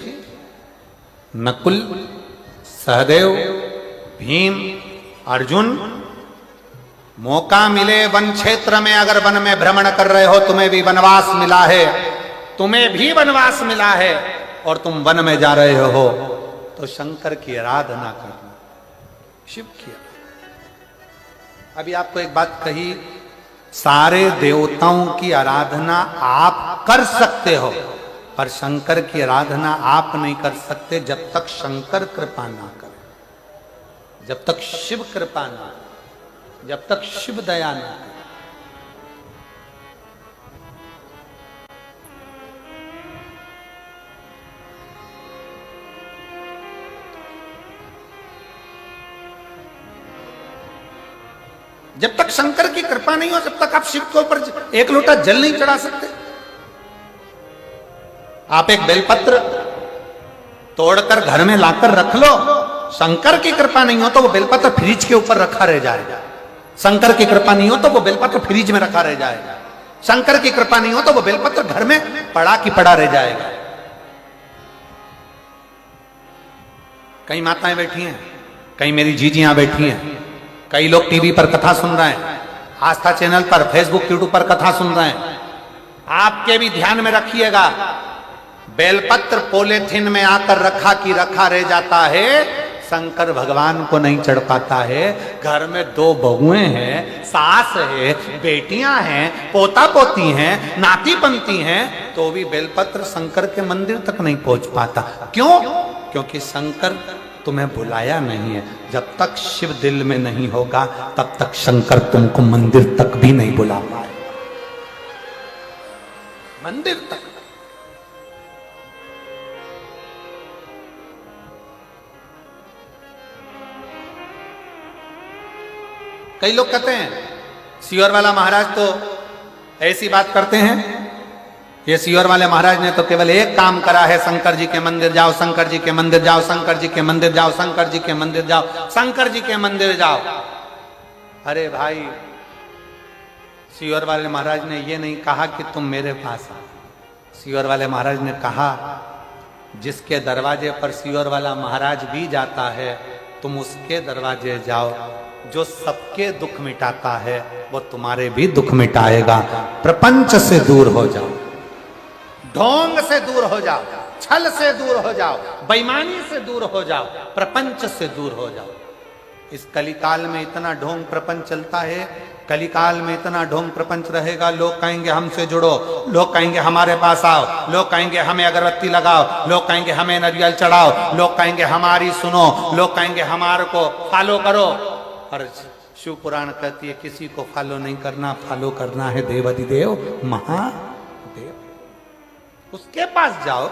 नकुल, सहदेव, भीम, अर्जुन, मौका मिले वन क्षेत्र में, अगर वन में भ्रमण कर रहे हो, तुम्हें भी वनवास मिला है, तुम्हें भी वनवास मिला है और तुम वन में जा रहे हो, तो शंकर की आराधना करना, शिव की। अभी आपको एक बात कही, सारे देवताओं की आराधना आप कर सकते हो पर शंकर की आराधना आप नहीं कर सकते जब तक शंकर कृपा ना करे, जब तक शिव कृपा ना करे, जब तक शिव दया ना करे। जब तक शंकर की कृपा नहीं हो, जब तक आप शिव के ऊपर एक लोटा जल नहीं चढ़ा सकते। आप एक बेलपत्र तोड़कर घर में लाकर रख लो, शंकर की कृपा नहीं हो तो वो बेलपत्र फ्रिज के ऊपर रखा रह जाएगा। शंकर की कृपा नहीं हो तो वो बेलपत्र फ्रिज में रखा रह जाएगा। शंकर की कृपा नहीं हो तो वो बेलपत्र घर में पड़ा की पड़ा रह जाएगा। कई माताएं बैठी हैं, कई मेरी जीजियां बैठी हैं, कई लोग टीवी पर कथा सुन रहे हैं, आस्था चैनल पर, फेसबुक, यूट्यूब पर कथा सुन रहे हैं। आपके भी ध्यान में रखिएगा, बेलपत्र पॉलीथिन में आकर रखा की रखा रह जाता है, शंकर भगवान को नहीं चढ़ पाता है। घर में 2 बहुएं हैं, सास है, बेटियां हैं, पोता पोती हैं, नाती पंती हैं, तो भी बेलपत्र शंकर के मंदिर तक नहीं पहुंच पाता। क्यों? क्योंकि शंकर तुम्हें बुलाया नहीं है। जब तक शिव दिल में नहीं होगा तब तक शंकर तुमको मंदिर तक भी नहीं बुला पाए, मंदिर तक। कई लोग कहते हैं सीहोर वाला महाराज तो ऐसी बात करते हैं, ये सीहोर वाले महाराज ने तो केवल एक काम करा है, शंकर जी के मंदिर जाओ, शंकर जी के मंदिर जाओ, शंकर जी के मंदिर जाओ, शंकर जी के मंदिर जाओ, शंकर जी के मंदिर जाओ। अरे भाई, सीहोर वाले महाराज ने ये नहीं कहा कि तुम मेरे पास आओ। सीहोर वाले महाराज ने कहा जिसके दरवाजे पर सीहोर वाला महाराज भी जाता है, तुम उसके दरवाजे जाओ। जो सबके दुख मिटाता है वो तुम्हारे भी दुख मिटाएगा। प्रपंच से दूर हो जाओ, ढोंग से दूर हो जाओ, छल से दूर हो जाओ, बेईमानी से दूर हो जाओ, प्रपंच से दूर हो जाओ। इस कलिकाल में इतना ढोंग प्रपंच चलता है, कलिकाल में इतना ढोंग प्रपंच रहेगा। लोग कहेंगे हमसे जुड़ो, लोग कहेंगे हमारे पास आओ, लोग कहेंगे हमें अगरबत्ती लगाओ, लोग कहेंगे हमें नारियल चढ़ाओ, लोग कहेंगे हमारी सुनो, लोग कहेंगे हमारे को फॉलो करो। और शिव पुराण कहती है किसी को फॉलो नहीं करना, फॉलो करना है देवाधिदेव महादेव, उसके पास जाओ।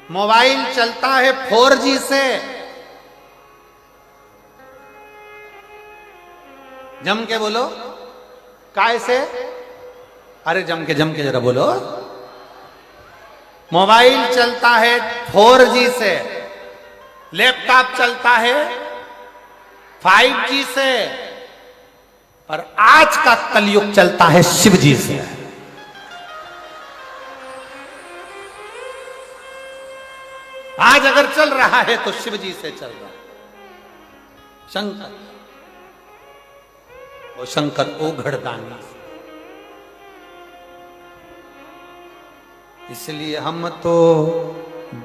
मोबाइल चलता है 4G से, जम के बोलो, काय से? अरे जम के जरा बोलो। मोबाइल चलता है 4G से, लैपटॉप चलता है 5G से, पर आज का कलयुग चलता है शिव जी से। आज अगर चल रहा है तो शिव जी से चल रहा है। शंकर, वो शंकर ओघड़दानी। इसलिए हम तो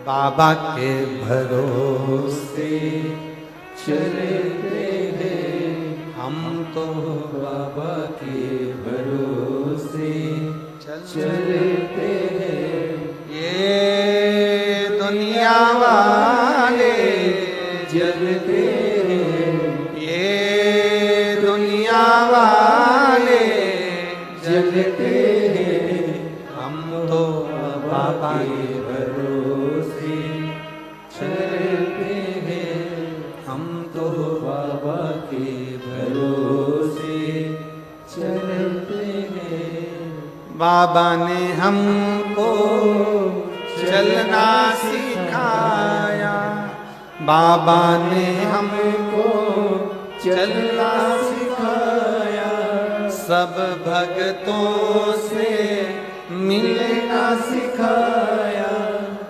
बाबा के भरोसे चलते हैं, हम तो बाबा के भरोसे चलते हैं। ये दुनिया वाले जलते हैं, ये दुनिया वाले जलते हैं। हम तो बाबा के भरोसे चलते हैं, हम तो बाबा के भरोसे चलते हैं। बाबा ने हमको चलना सिखाया, बाबा ने हमको चलना सिखाया, सब भक्तों से मिलना सिखाया,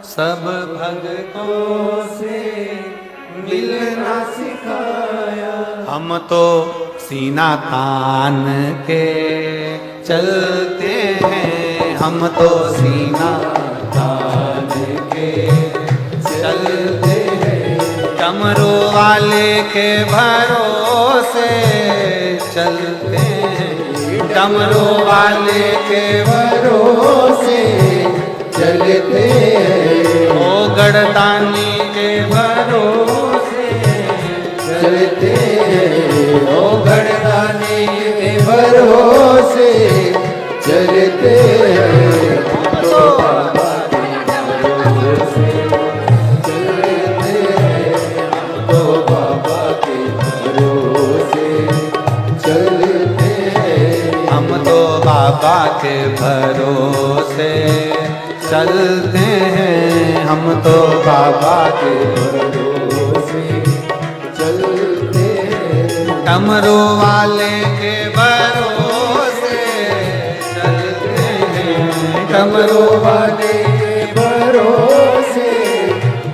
सब भक्तों से मिलना सिखाया। हम तो सीना तान के चलते हैं, हम तो सीना तान के चलते हैं, डमरू वाले के भरोसे चलते हैं, डमरू वाले के भरोसे चलते हैं। ओ गढ़दानी के भरोसे चलते हैं, ओ गढ़दानी के भरोसे चलते हैं। तो बाबा के भरोसे चलते हैं, तो बाबा के भरोसे चलते हैं। हम तो बाबा के भरोसे चलते हैं, हम तो बाबा के भरोसे चलते हैं। डमरू वाले के भरोसे चलते हैं, डमरू वाले के भरोसे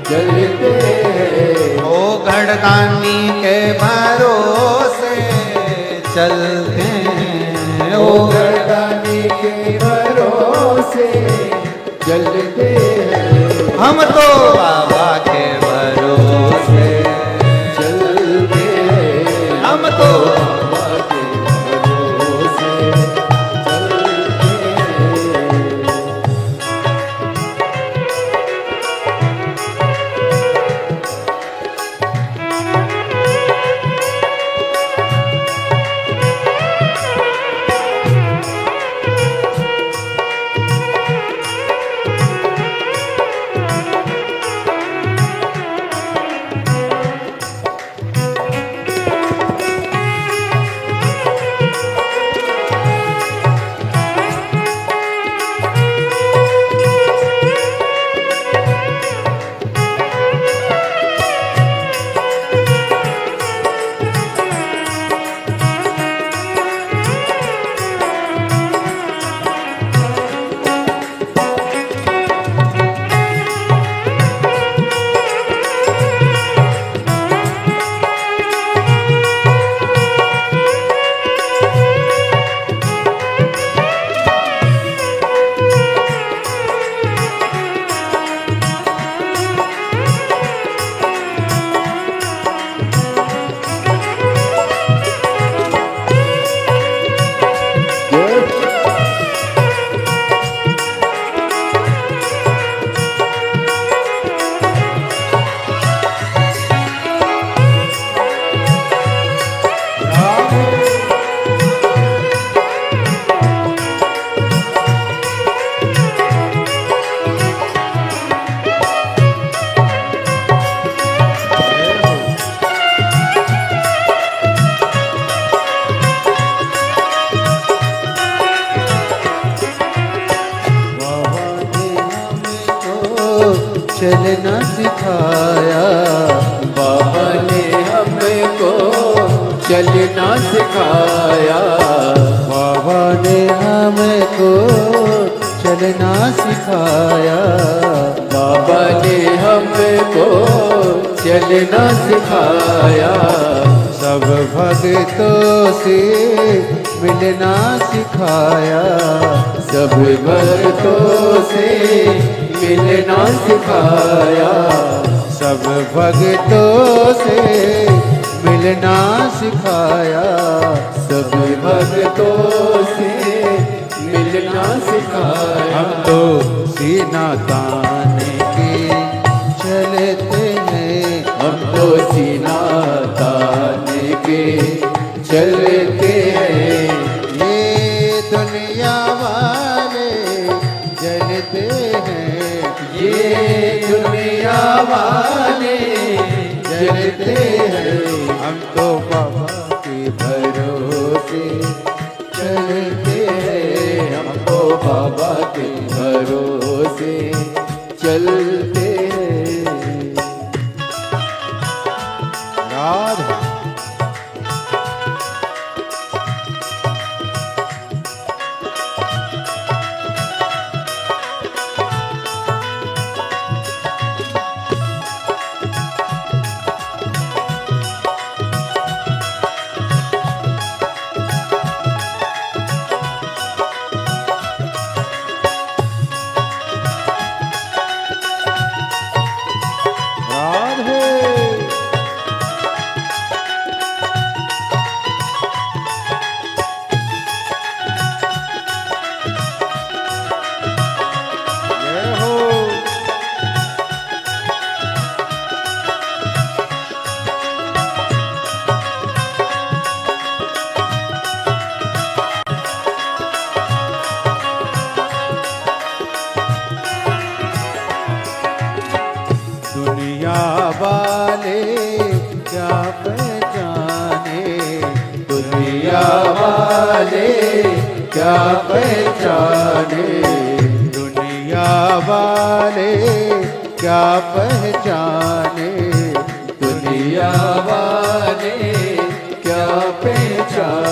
चलते हैं, ओ घड़दानी के भरोसे चलते हैं, ओ घरदानी के भरोसे चलते हैं, हम तो बाबा के भरोसे चलते हैं, हम तो बाबा के भरोसे चलते हैं। चलना सिखाया, बाबा ने हमको चलना सिखाया, बाबा ने हमको चलना सिखाया, बाबा ने हमको चलना सिखाया, सब भक्तों से मिलना सिखाया, सब भक्तों से मिलना सिखाया, सब भक्तों से मिलना सिखाया, सब भक्तों से मिलना सिखाया। हम तो सीना तान के चलते हैं, हम तो सीना तान के चलते हैं, ये दुनिया वाले जलते हैं, ये दुनिया वाले जलते हैं, हम तो बाबा के भरोसे चलते हैं, हमको बाबा के भरोसे चलते हैं। राधा दुनिया वाले क्या पहचाने, दुनिया वाले क्या पहचाने, दुनिया वाले क्या पहचाने, दुनिया वाले क्या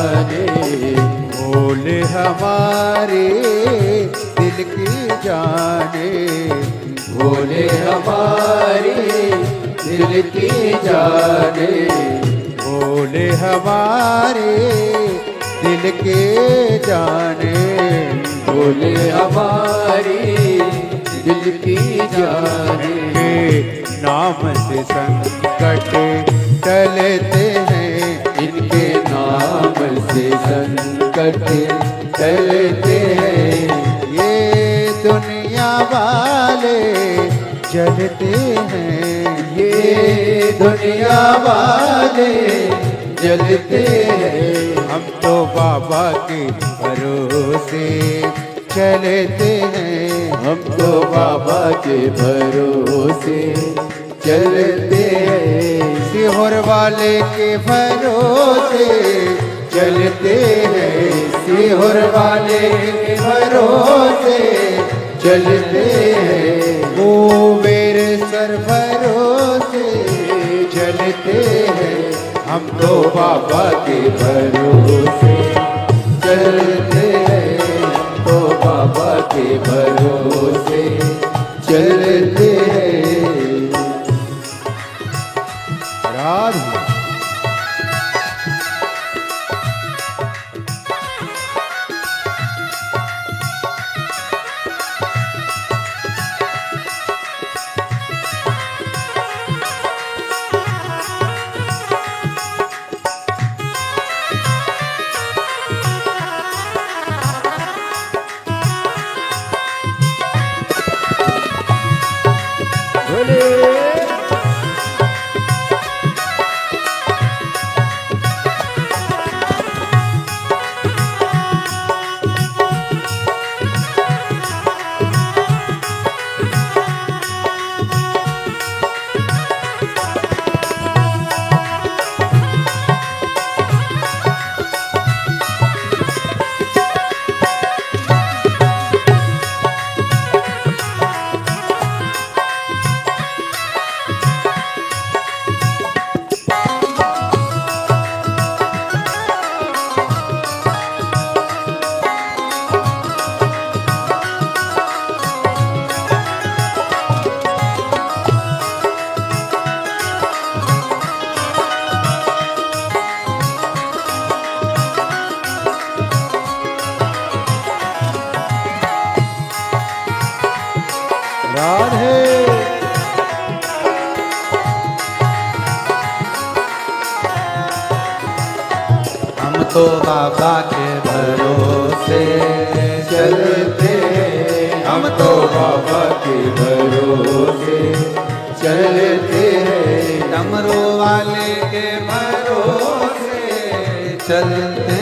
जाने भोले हमारे दिल की जाने भोले हमारे दिल की जाने भोले हमारे दिल के जाने भोले हमारी दिल की जाने नाम से संकट टलते हैं इनके नाम से संकट टलते हैं ये दुनिया वाले जलते हैं ये दुनिया वाले जलते हैं हम तो बाबा के भरोसे चलते हैं हम तो बाबा के भरोसे चलते हैं सीहोर वाले के भरोसे चलते हैं सीहोर वाले के भरोसे चलते हैं कुबेर सर भरोसे चलते हैं हम तो बाबा के भरोसे चलते हैं हम तो बाबा के भरोसे चलते हैं राधे हम तो बाबा के भरोसे चलते हम तो बाबा के भरोसे चलते हैं डमरू वाले के भरोसे चलते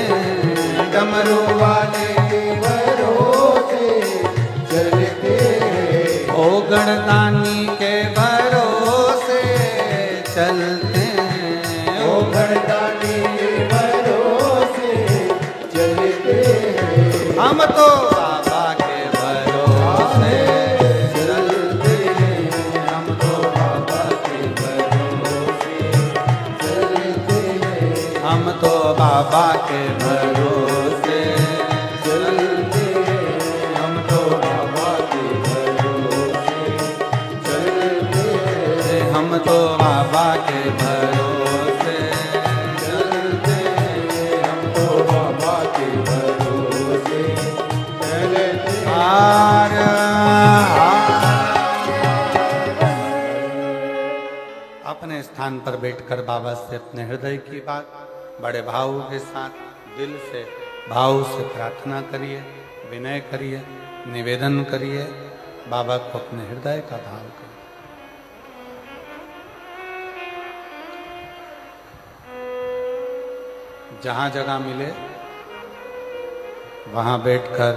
डमरू वाले के भरोसे चलते हैं ओ गणदानी के भरोसे चलते ओ गणदानी के भरोसे चलते हैं हम तो बाबा के भरोसे चलते हैं हम तो बाबा के भरोसे चलते हैं हम तो बाबा के भरोसे चलते हैं हम तो बाबा के भरोसे चलते हैं हम तो बाबा के भरोसे चलते हैं हम तो बाबा के भरोसे चलते हैं हार अपने स्थान पर बैठकर बाबा से अपने हृदय की बात बड़े भाव के साथ दिल से भाव से प्रार्थना करिए, विनय करिए, निवेदन करिए, बाबा को अपने हृदय का भाव करिए। जहाँ जगह मिले वहाँ बैठकर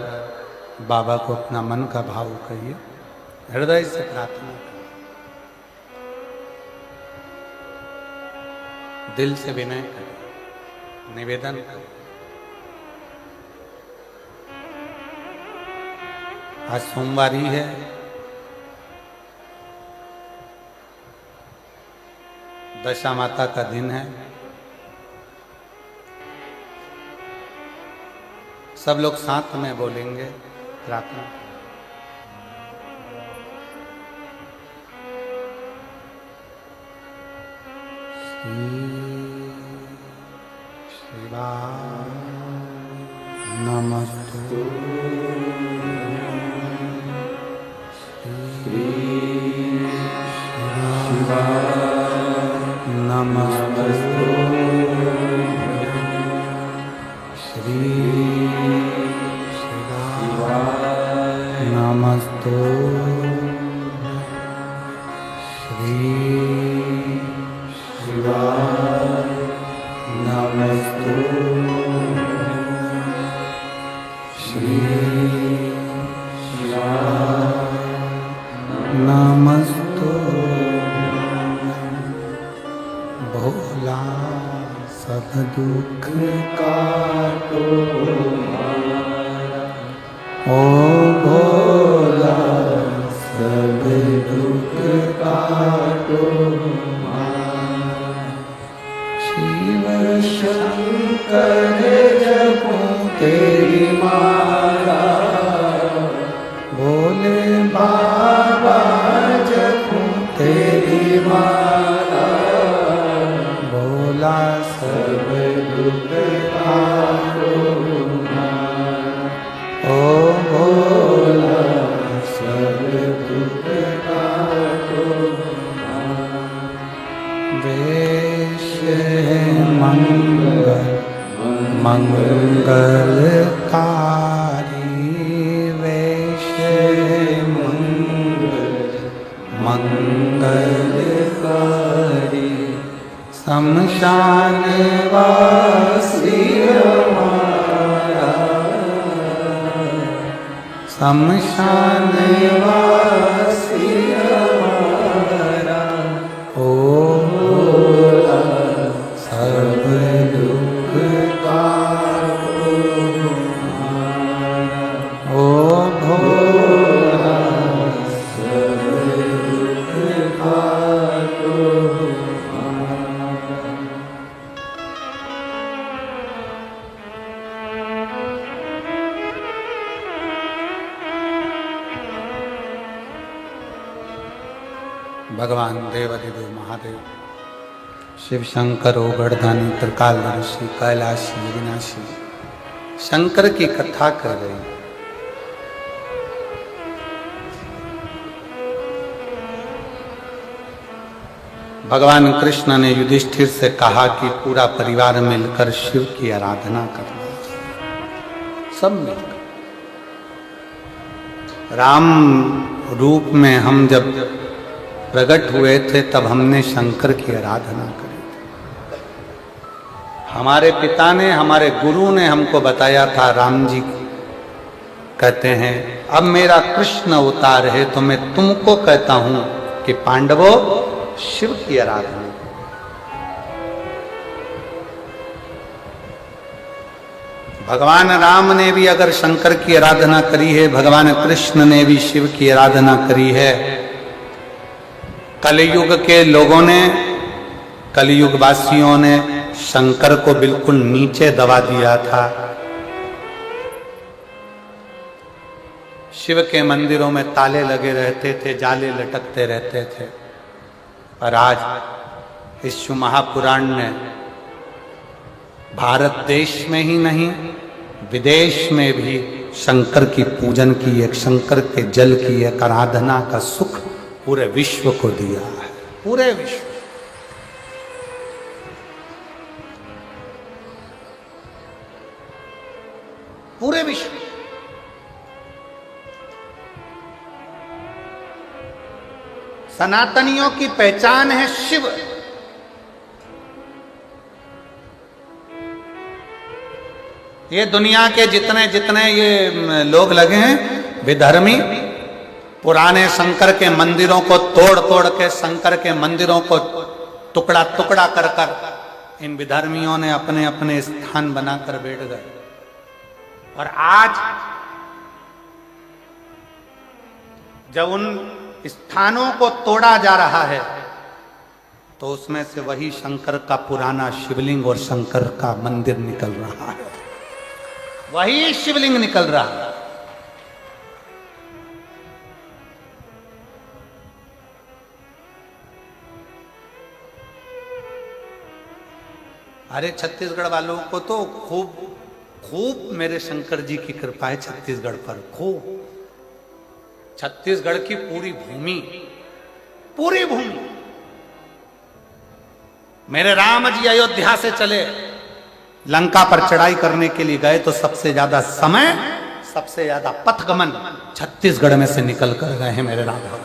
बाबा को अपना मन का भाव कहिए, हृदय से प्रार्थना करिए, दिल से विनय करिए, निवेदन करिए। आज सोमवार ही है, दशा माता का दिन है। सब लोग साथ में बोलेंगे प्रार्थना। शिवाय नमस्तु। नमस्तु। श्री शिवाय नमस्तु। श्री शिवाय नमस्तु। श्री शिवाय नमस्तु। भोला सब दुख काटो ओ भोला सब दुख काटो। शिव शंकर जपो तेरी माला, भोले बाबा जपो तेरी माला। भोला सब दुख काटो ओ भोला सब दुख काटो। वेश है मंगल मंगलकारी, वेश है मंगलकारी। शमशान वासी हमारा, शमशान वासी हमारा। ओ भोला सब दुख काटो हमारा। ओ भोला सब दुख काटो हमारा। भगवान देवादिदेव महादेव शिव शंकर ओगढ़दानी त्रिकालदर्शी कैलाशी विनाशी शंकर की कथा कर रही। भगवान कृष्ण ने युधिष्ठिर से कहा कि पूरा परिवार मिलकर शिव की आराधना करना, सब मिलकर। राम रूप में हम जब प्रकट हुए थे तब हमने शंकर की आराधना करी थी। हमारे पिता ने, हमारे गुरु ने हमको बताया था। राम जी कहते हैं अब मेरा कृष्ण अवतार है तो मैं तुमको कहता हूं कि पांडवों शिव की आराधना। भगवान राम ने भी अगर शंकर की आराधना करी है, भगवान कृष्ण ने भी शिव की आराधना करी है। कलयुग के लोगों ने, कलयुग वासियों ने शंकर को बिल्कुल नीचे दबा दिया था। शिव के मंदिरों में ताले लगे रहते थे, जाले लटकते रहते थे। और आज इस शिव महापुराण में भारत देश में ही नहीं विदेश में भी शंकर की पूजन की, एक शंकर के जल की एक आराधना का सुख पूरे विश्व को दिया है। पूरे विश्व, पूरे विश्व। सनातनियों की पहचान है शिव। ये दुनिया के जितने जितने ये लोग लगे हैं विधर्मी, पुराने शंकर के मंदिरों को तोड़ तोड़ के, शंकर के मंदिरों को टुकड़ा टुकड़ा कर कर इन विधर्मियों ने अपने अपने स्थान बनाकर बैठ गए। और आज जब उन स्थानों को तोड़ा जा रहा है तो उसमें से वही शंकर का पुराना शिवलिंग और शंकर का मंदिर निकल रहा है। वही शिवलिंग निकल रहा है। अरे छत्तीसगढ़ वालों को तो खूब खूब मेरे शंकर जी की कृपा है छत्तीसगढ़ पर, खूब। छत्तीसगढ़ की पूरी भूमि, पूरी भूमि, मेरे राम जी अयोध्या से चले लंका पर चढ़ाई करने के लिए गए तो सबसे ज्यादा समय, सबसे ज्यादा पथगमन छत्तीसगढ़ में से निकल कर गए हैं मेरे राम भगवान।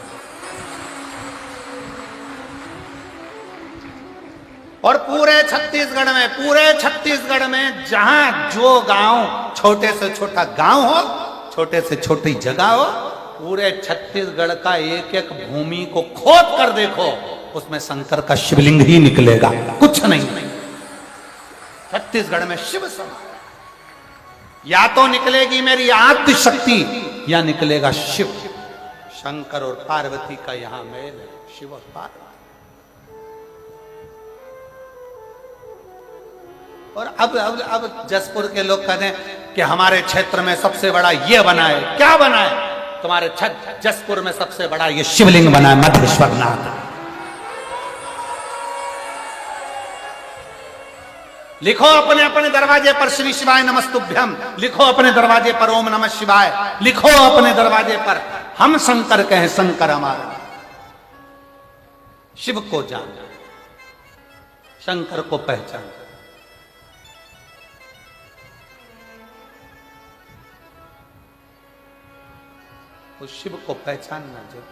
और पूरे छत्तीसगढ़ में जहां जो गांव, छोटे से छोटा गांव हो, छोटे से छोटी जगह हो, पूरे छत्तीसगढ़ का एक एक भूमि को खोद कर देखो, उसमें शंकर का शिवलिंग ही निकलेगा, कुछ नहीं। छत्तीसगढ़ में शिव समा, या तो निकलेगी मेरी आद्य शक्ति या निकलेगा शिव। शंकर और पार्वती का यहां मेल है, शिव और पार्वती। और अब जसपुर के लोग कहते हैं कि हमारे क्षेत्र में सबसे बड़ा ये बना है। क्या बना है? तुम्हारे जसपुर में सबसे बड़ा ये शिवलिंग बना है, मधेश्वरनाथ। लिखो अपने अपने दरवाजे पर श्री शिवाय नमस्तुभ्यम, लिखो अपने दरवाजे पर ओम नमः शिवाय, लिखो अपने दरवाजे पर हम शंकर कहें, शंकर हमारा। शिव को जान, शंकर को पहचान। उस शिव को पहचानना जरूर।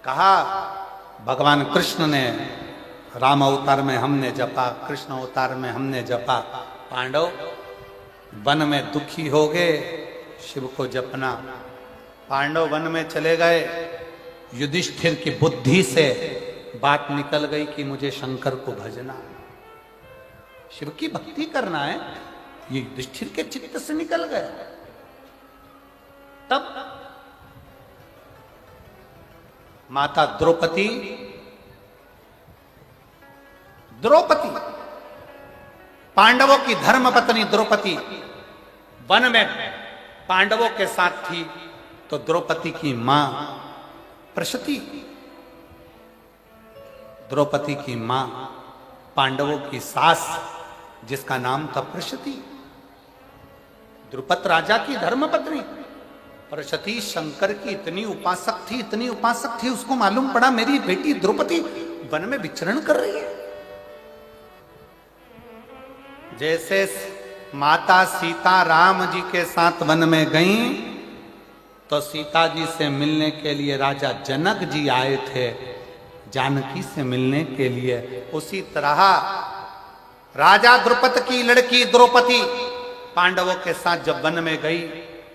कहा भगवान कृष्ण ने राम अवतार में हमने जपा, कृष्ण अवतार में हमने जपा। पांडव वन में दुखी हो गए, शिव को जपना। पांडव वन में चले गए, युधिष्ठिर की बुद्धि से बात निकल गई कि मुझे शंकर को भजना, शिव की भक्ति करना है। ये युधिष्ठिर के चित्त से निकल गया। तब माता द्रौपदी पांडवों की धर्म पत्नी द्रौपदी वन में पांडवों के साथ थी, तो द्रौपदी की मां प्रशति, द्रौपदी की मां पांडवों की सास जिसका नाम था प्रशति, द्रुपद राजा की धर्मपत्नी प्रशति शंकर की इतनी उपासक थी, इतनी उपासक थी, उसको मालूम पड़ा मेरी बेटी द्रौपदी वन में विचरण कर रही है। जैसे माता सीता राम जी के साथ वन में गईं, तो सीता जी से मिलने के लिए राजा जनक जी आए थे, जानकी से मिलने के लिए। उसी तरह राजा द्रुपद की लड़की द्रौपदी पांडवों के साथ जब वन में गई,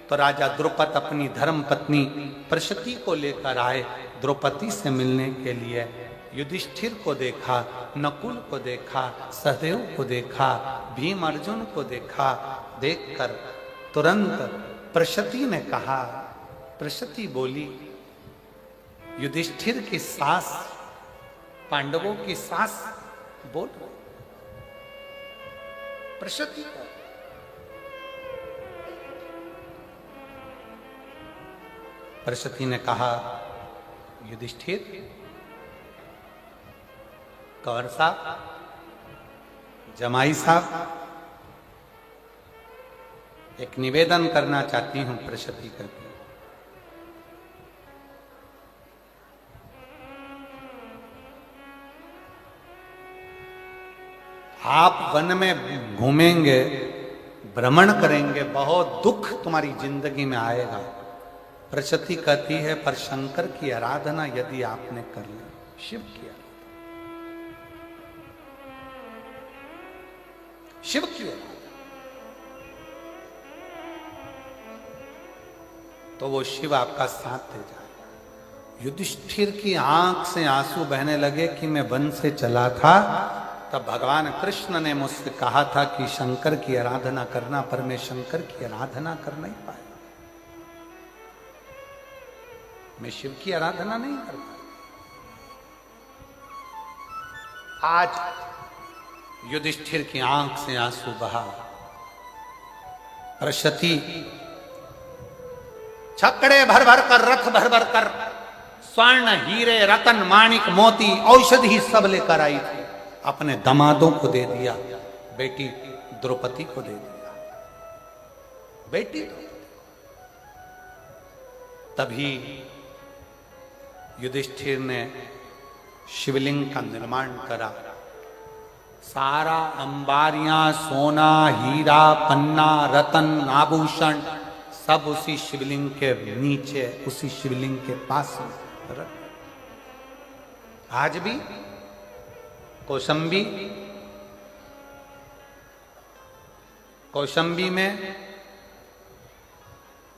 तो राजा द्रुपद अपनी धर्म पत्नी प्रशति को लेकर आए द्रौपदी से मिलने के लिए। युधिष्ठिर को देखा, नकुल को देखा, सहदेव को देखा, भीम अर्जुन को देखा। देखकर तुरंत प्रशति ने कहा, प्रशति बोली, युधिष्ठिर की सास, पांडवों की सास बोल। प्रशति प्रशति ने कहा, युधिष्ठिर, कंवर साहब, जमाई साहब, एक निवेदन करना चाहती हूं। प्रशति करती, आप वन में घूमेंगे, भ्रमण करेंगे, बहुत दुख तुम्हारी जिंदगी में आएगा। प्रशति कहती है, पर शंकर की आराधना यदि आपने कर ली, शिव की आराधना, शिव की आराधना, तो वो शिव आपका साथ दे जाएगा। युधिष्ठिर की आंख से आंसू बहने लगे कि मैं वन से चला था, तब भगवान कृष्ण ने मुझसे कहा था कि शंकर की आराधना करना, पर मैं शंकर की आराधना कर नहीं पाया, मैं शिव की आराधना नहीं कर पाया। आज युधिष्ठिर की आंख से आंसू बहा। प्रशती छकड़े भर भर कर, रथ भर भर कर, स्वर्ण हीरे रतन माणिक मोती औषधि सब लेकर आई थी। अपने दामादों को दे दिया, बेटी द्रौपदी को दे दिया। बेटी तभी युधिष्ठिर ने शिवलिंग का निर्माण करा। सारा अंबारियां, सोना, हीरा, पन्ना, रतन, आभूषण सब उसी शिवलिंग के नीचे, उसी शिवलिंग के पास रख। आज भी कौशंबी में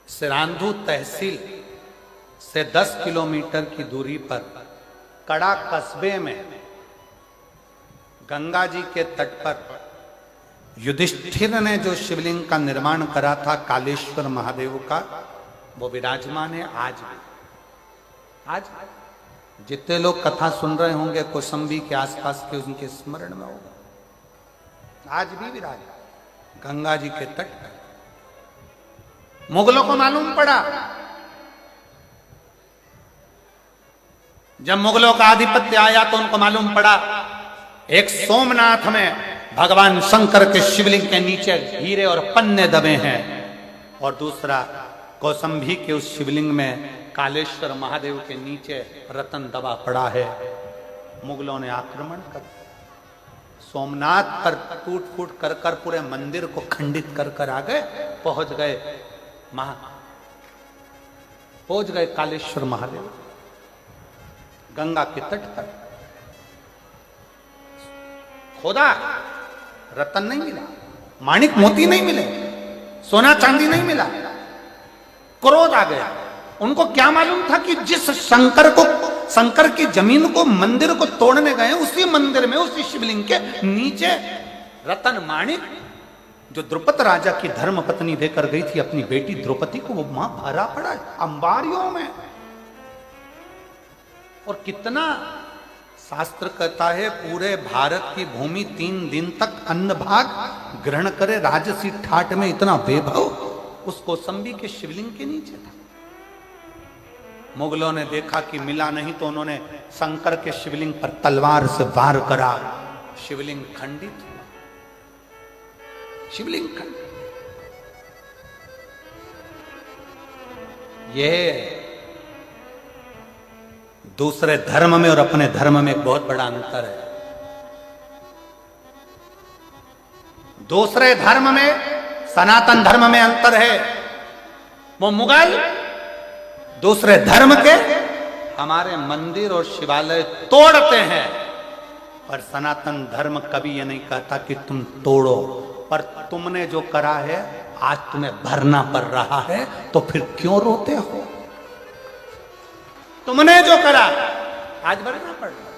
सिरांधु तहसील से 10 किलोमीटर की दूरी पर कड़ा कस्बे में गंगा जी के तट पर युधिष्ठिर ने जो शिवलिंग का निर्माण करा था कालेश्वर महादेव का, वो विराजमान है आज भी। आज जितने लोग कथा सुन रहे होंगे कौशंबी के आसपास के, उनके स्मरण में होगा। आज भी विराज गंगा जी के तट पर। मुगलों को मालूम पड़ा, जब मुगलों का आधिपत्य आया तो उनको मालूम पड़ा एक सोमनाथ में भगवान शंकर के शिवलिंग के नीचे हीरे और पन्ने दबे हैं, और दूसरा कौशंबी के उस शिवलिंग में कालेश्वर महादेव के नीचे रतन दबा पड़ा है। मुगलों ने आक्रमण कर सोमनाथ पर टूट फूट कर कर पूरे मंदिर को खंडित कर कर आ गए, पहुंच गए कालेश्वर महादेव गंगा के तट पर। खोदा, रतन नहीं मिला, माणिक मोती नहीं मिले, सोना चांदी नहीं मिला। क्रोध आ गया। उनको क्या मालूम था कि जिस शंकर की जमीन को, मंदिर को तोड़ने गए, उसी मंदिर में, उसी शिवलिंग के नीचे रतन माणिक जो द्रुपद राजा की धर्म पत्नी देकर गई थी अपनी बेटी द्रौपदी को, वो मां भरा पड़ा है अंबारियों में। और कितना शास्त्र कहता है पूरे भारत की भूमि 3 दिन तक अन्न भाग ग्रहण करे राजसी ठाट में, इतना वैभव उस कौशंबी के शिवलिंग के नीचे था। मुगलों ने देखा कि मिला नहीं तो उन्होंने शंकर के शिवलिंग पर तलवार से वार करा। शिवलिंग खंडित हुआ, शिवलिंग खंडित। यह दूसरे धर्म में और अपने धर्म में एक बहुत बड़ा अंतर है। दूसरे धर्म में, सनातन धर्म में अंतर है। वो मुगल दूसरे धर्म के हमारे मंदिर और शिवालय तोड़ते हैं, और सनातन धर्म कभी ये नहीं कहता कि तुम तोड़ो, पर तुमने जो करा है आज तुम्हें भरना पड़ रहा है, तो फिर क्यों रोते हो? तुमने जो करा आज भरना पड़ रहा।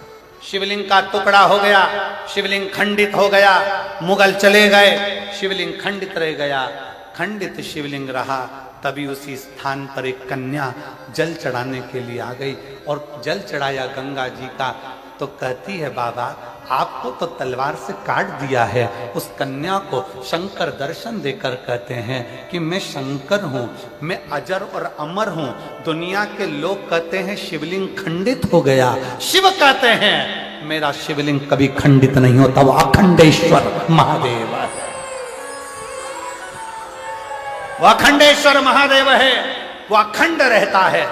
शिवलिंग का टुकड़ा हो गया, शिवलिंग खंडित हो गया, मुगल चले गए, शिवलिंग खंडित रह गया। खंडित शिवलिंग रहा, तभी उसी स्थान पर एक कन्या जल चढ़ाने के लिए आ गई, और जल चढ़ाया गंगा जी का। तो कहती है बाबा आपको तो तलवार से काट दिया है। उस कन्या को शंकर दर्शन देकर कहते हैं कि मैं शंकर हूं, मैं अजर और अमर हूं। दुनिया के लोग कहते हैं शिवलिंग खंडित हो गया, शिव कहते हैं मेरा शिवलिंग कभी खंडित नहीं होता, वो अखंडेश्वर महादेव है, वो अखंडेश्वर महादेव है, वो अखंड रहता है।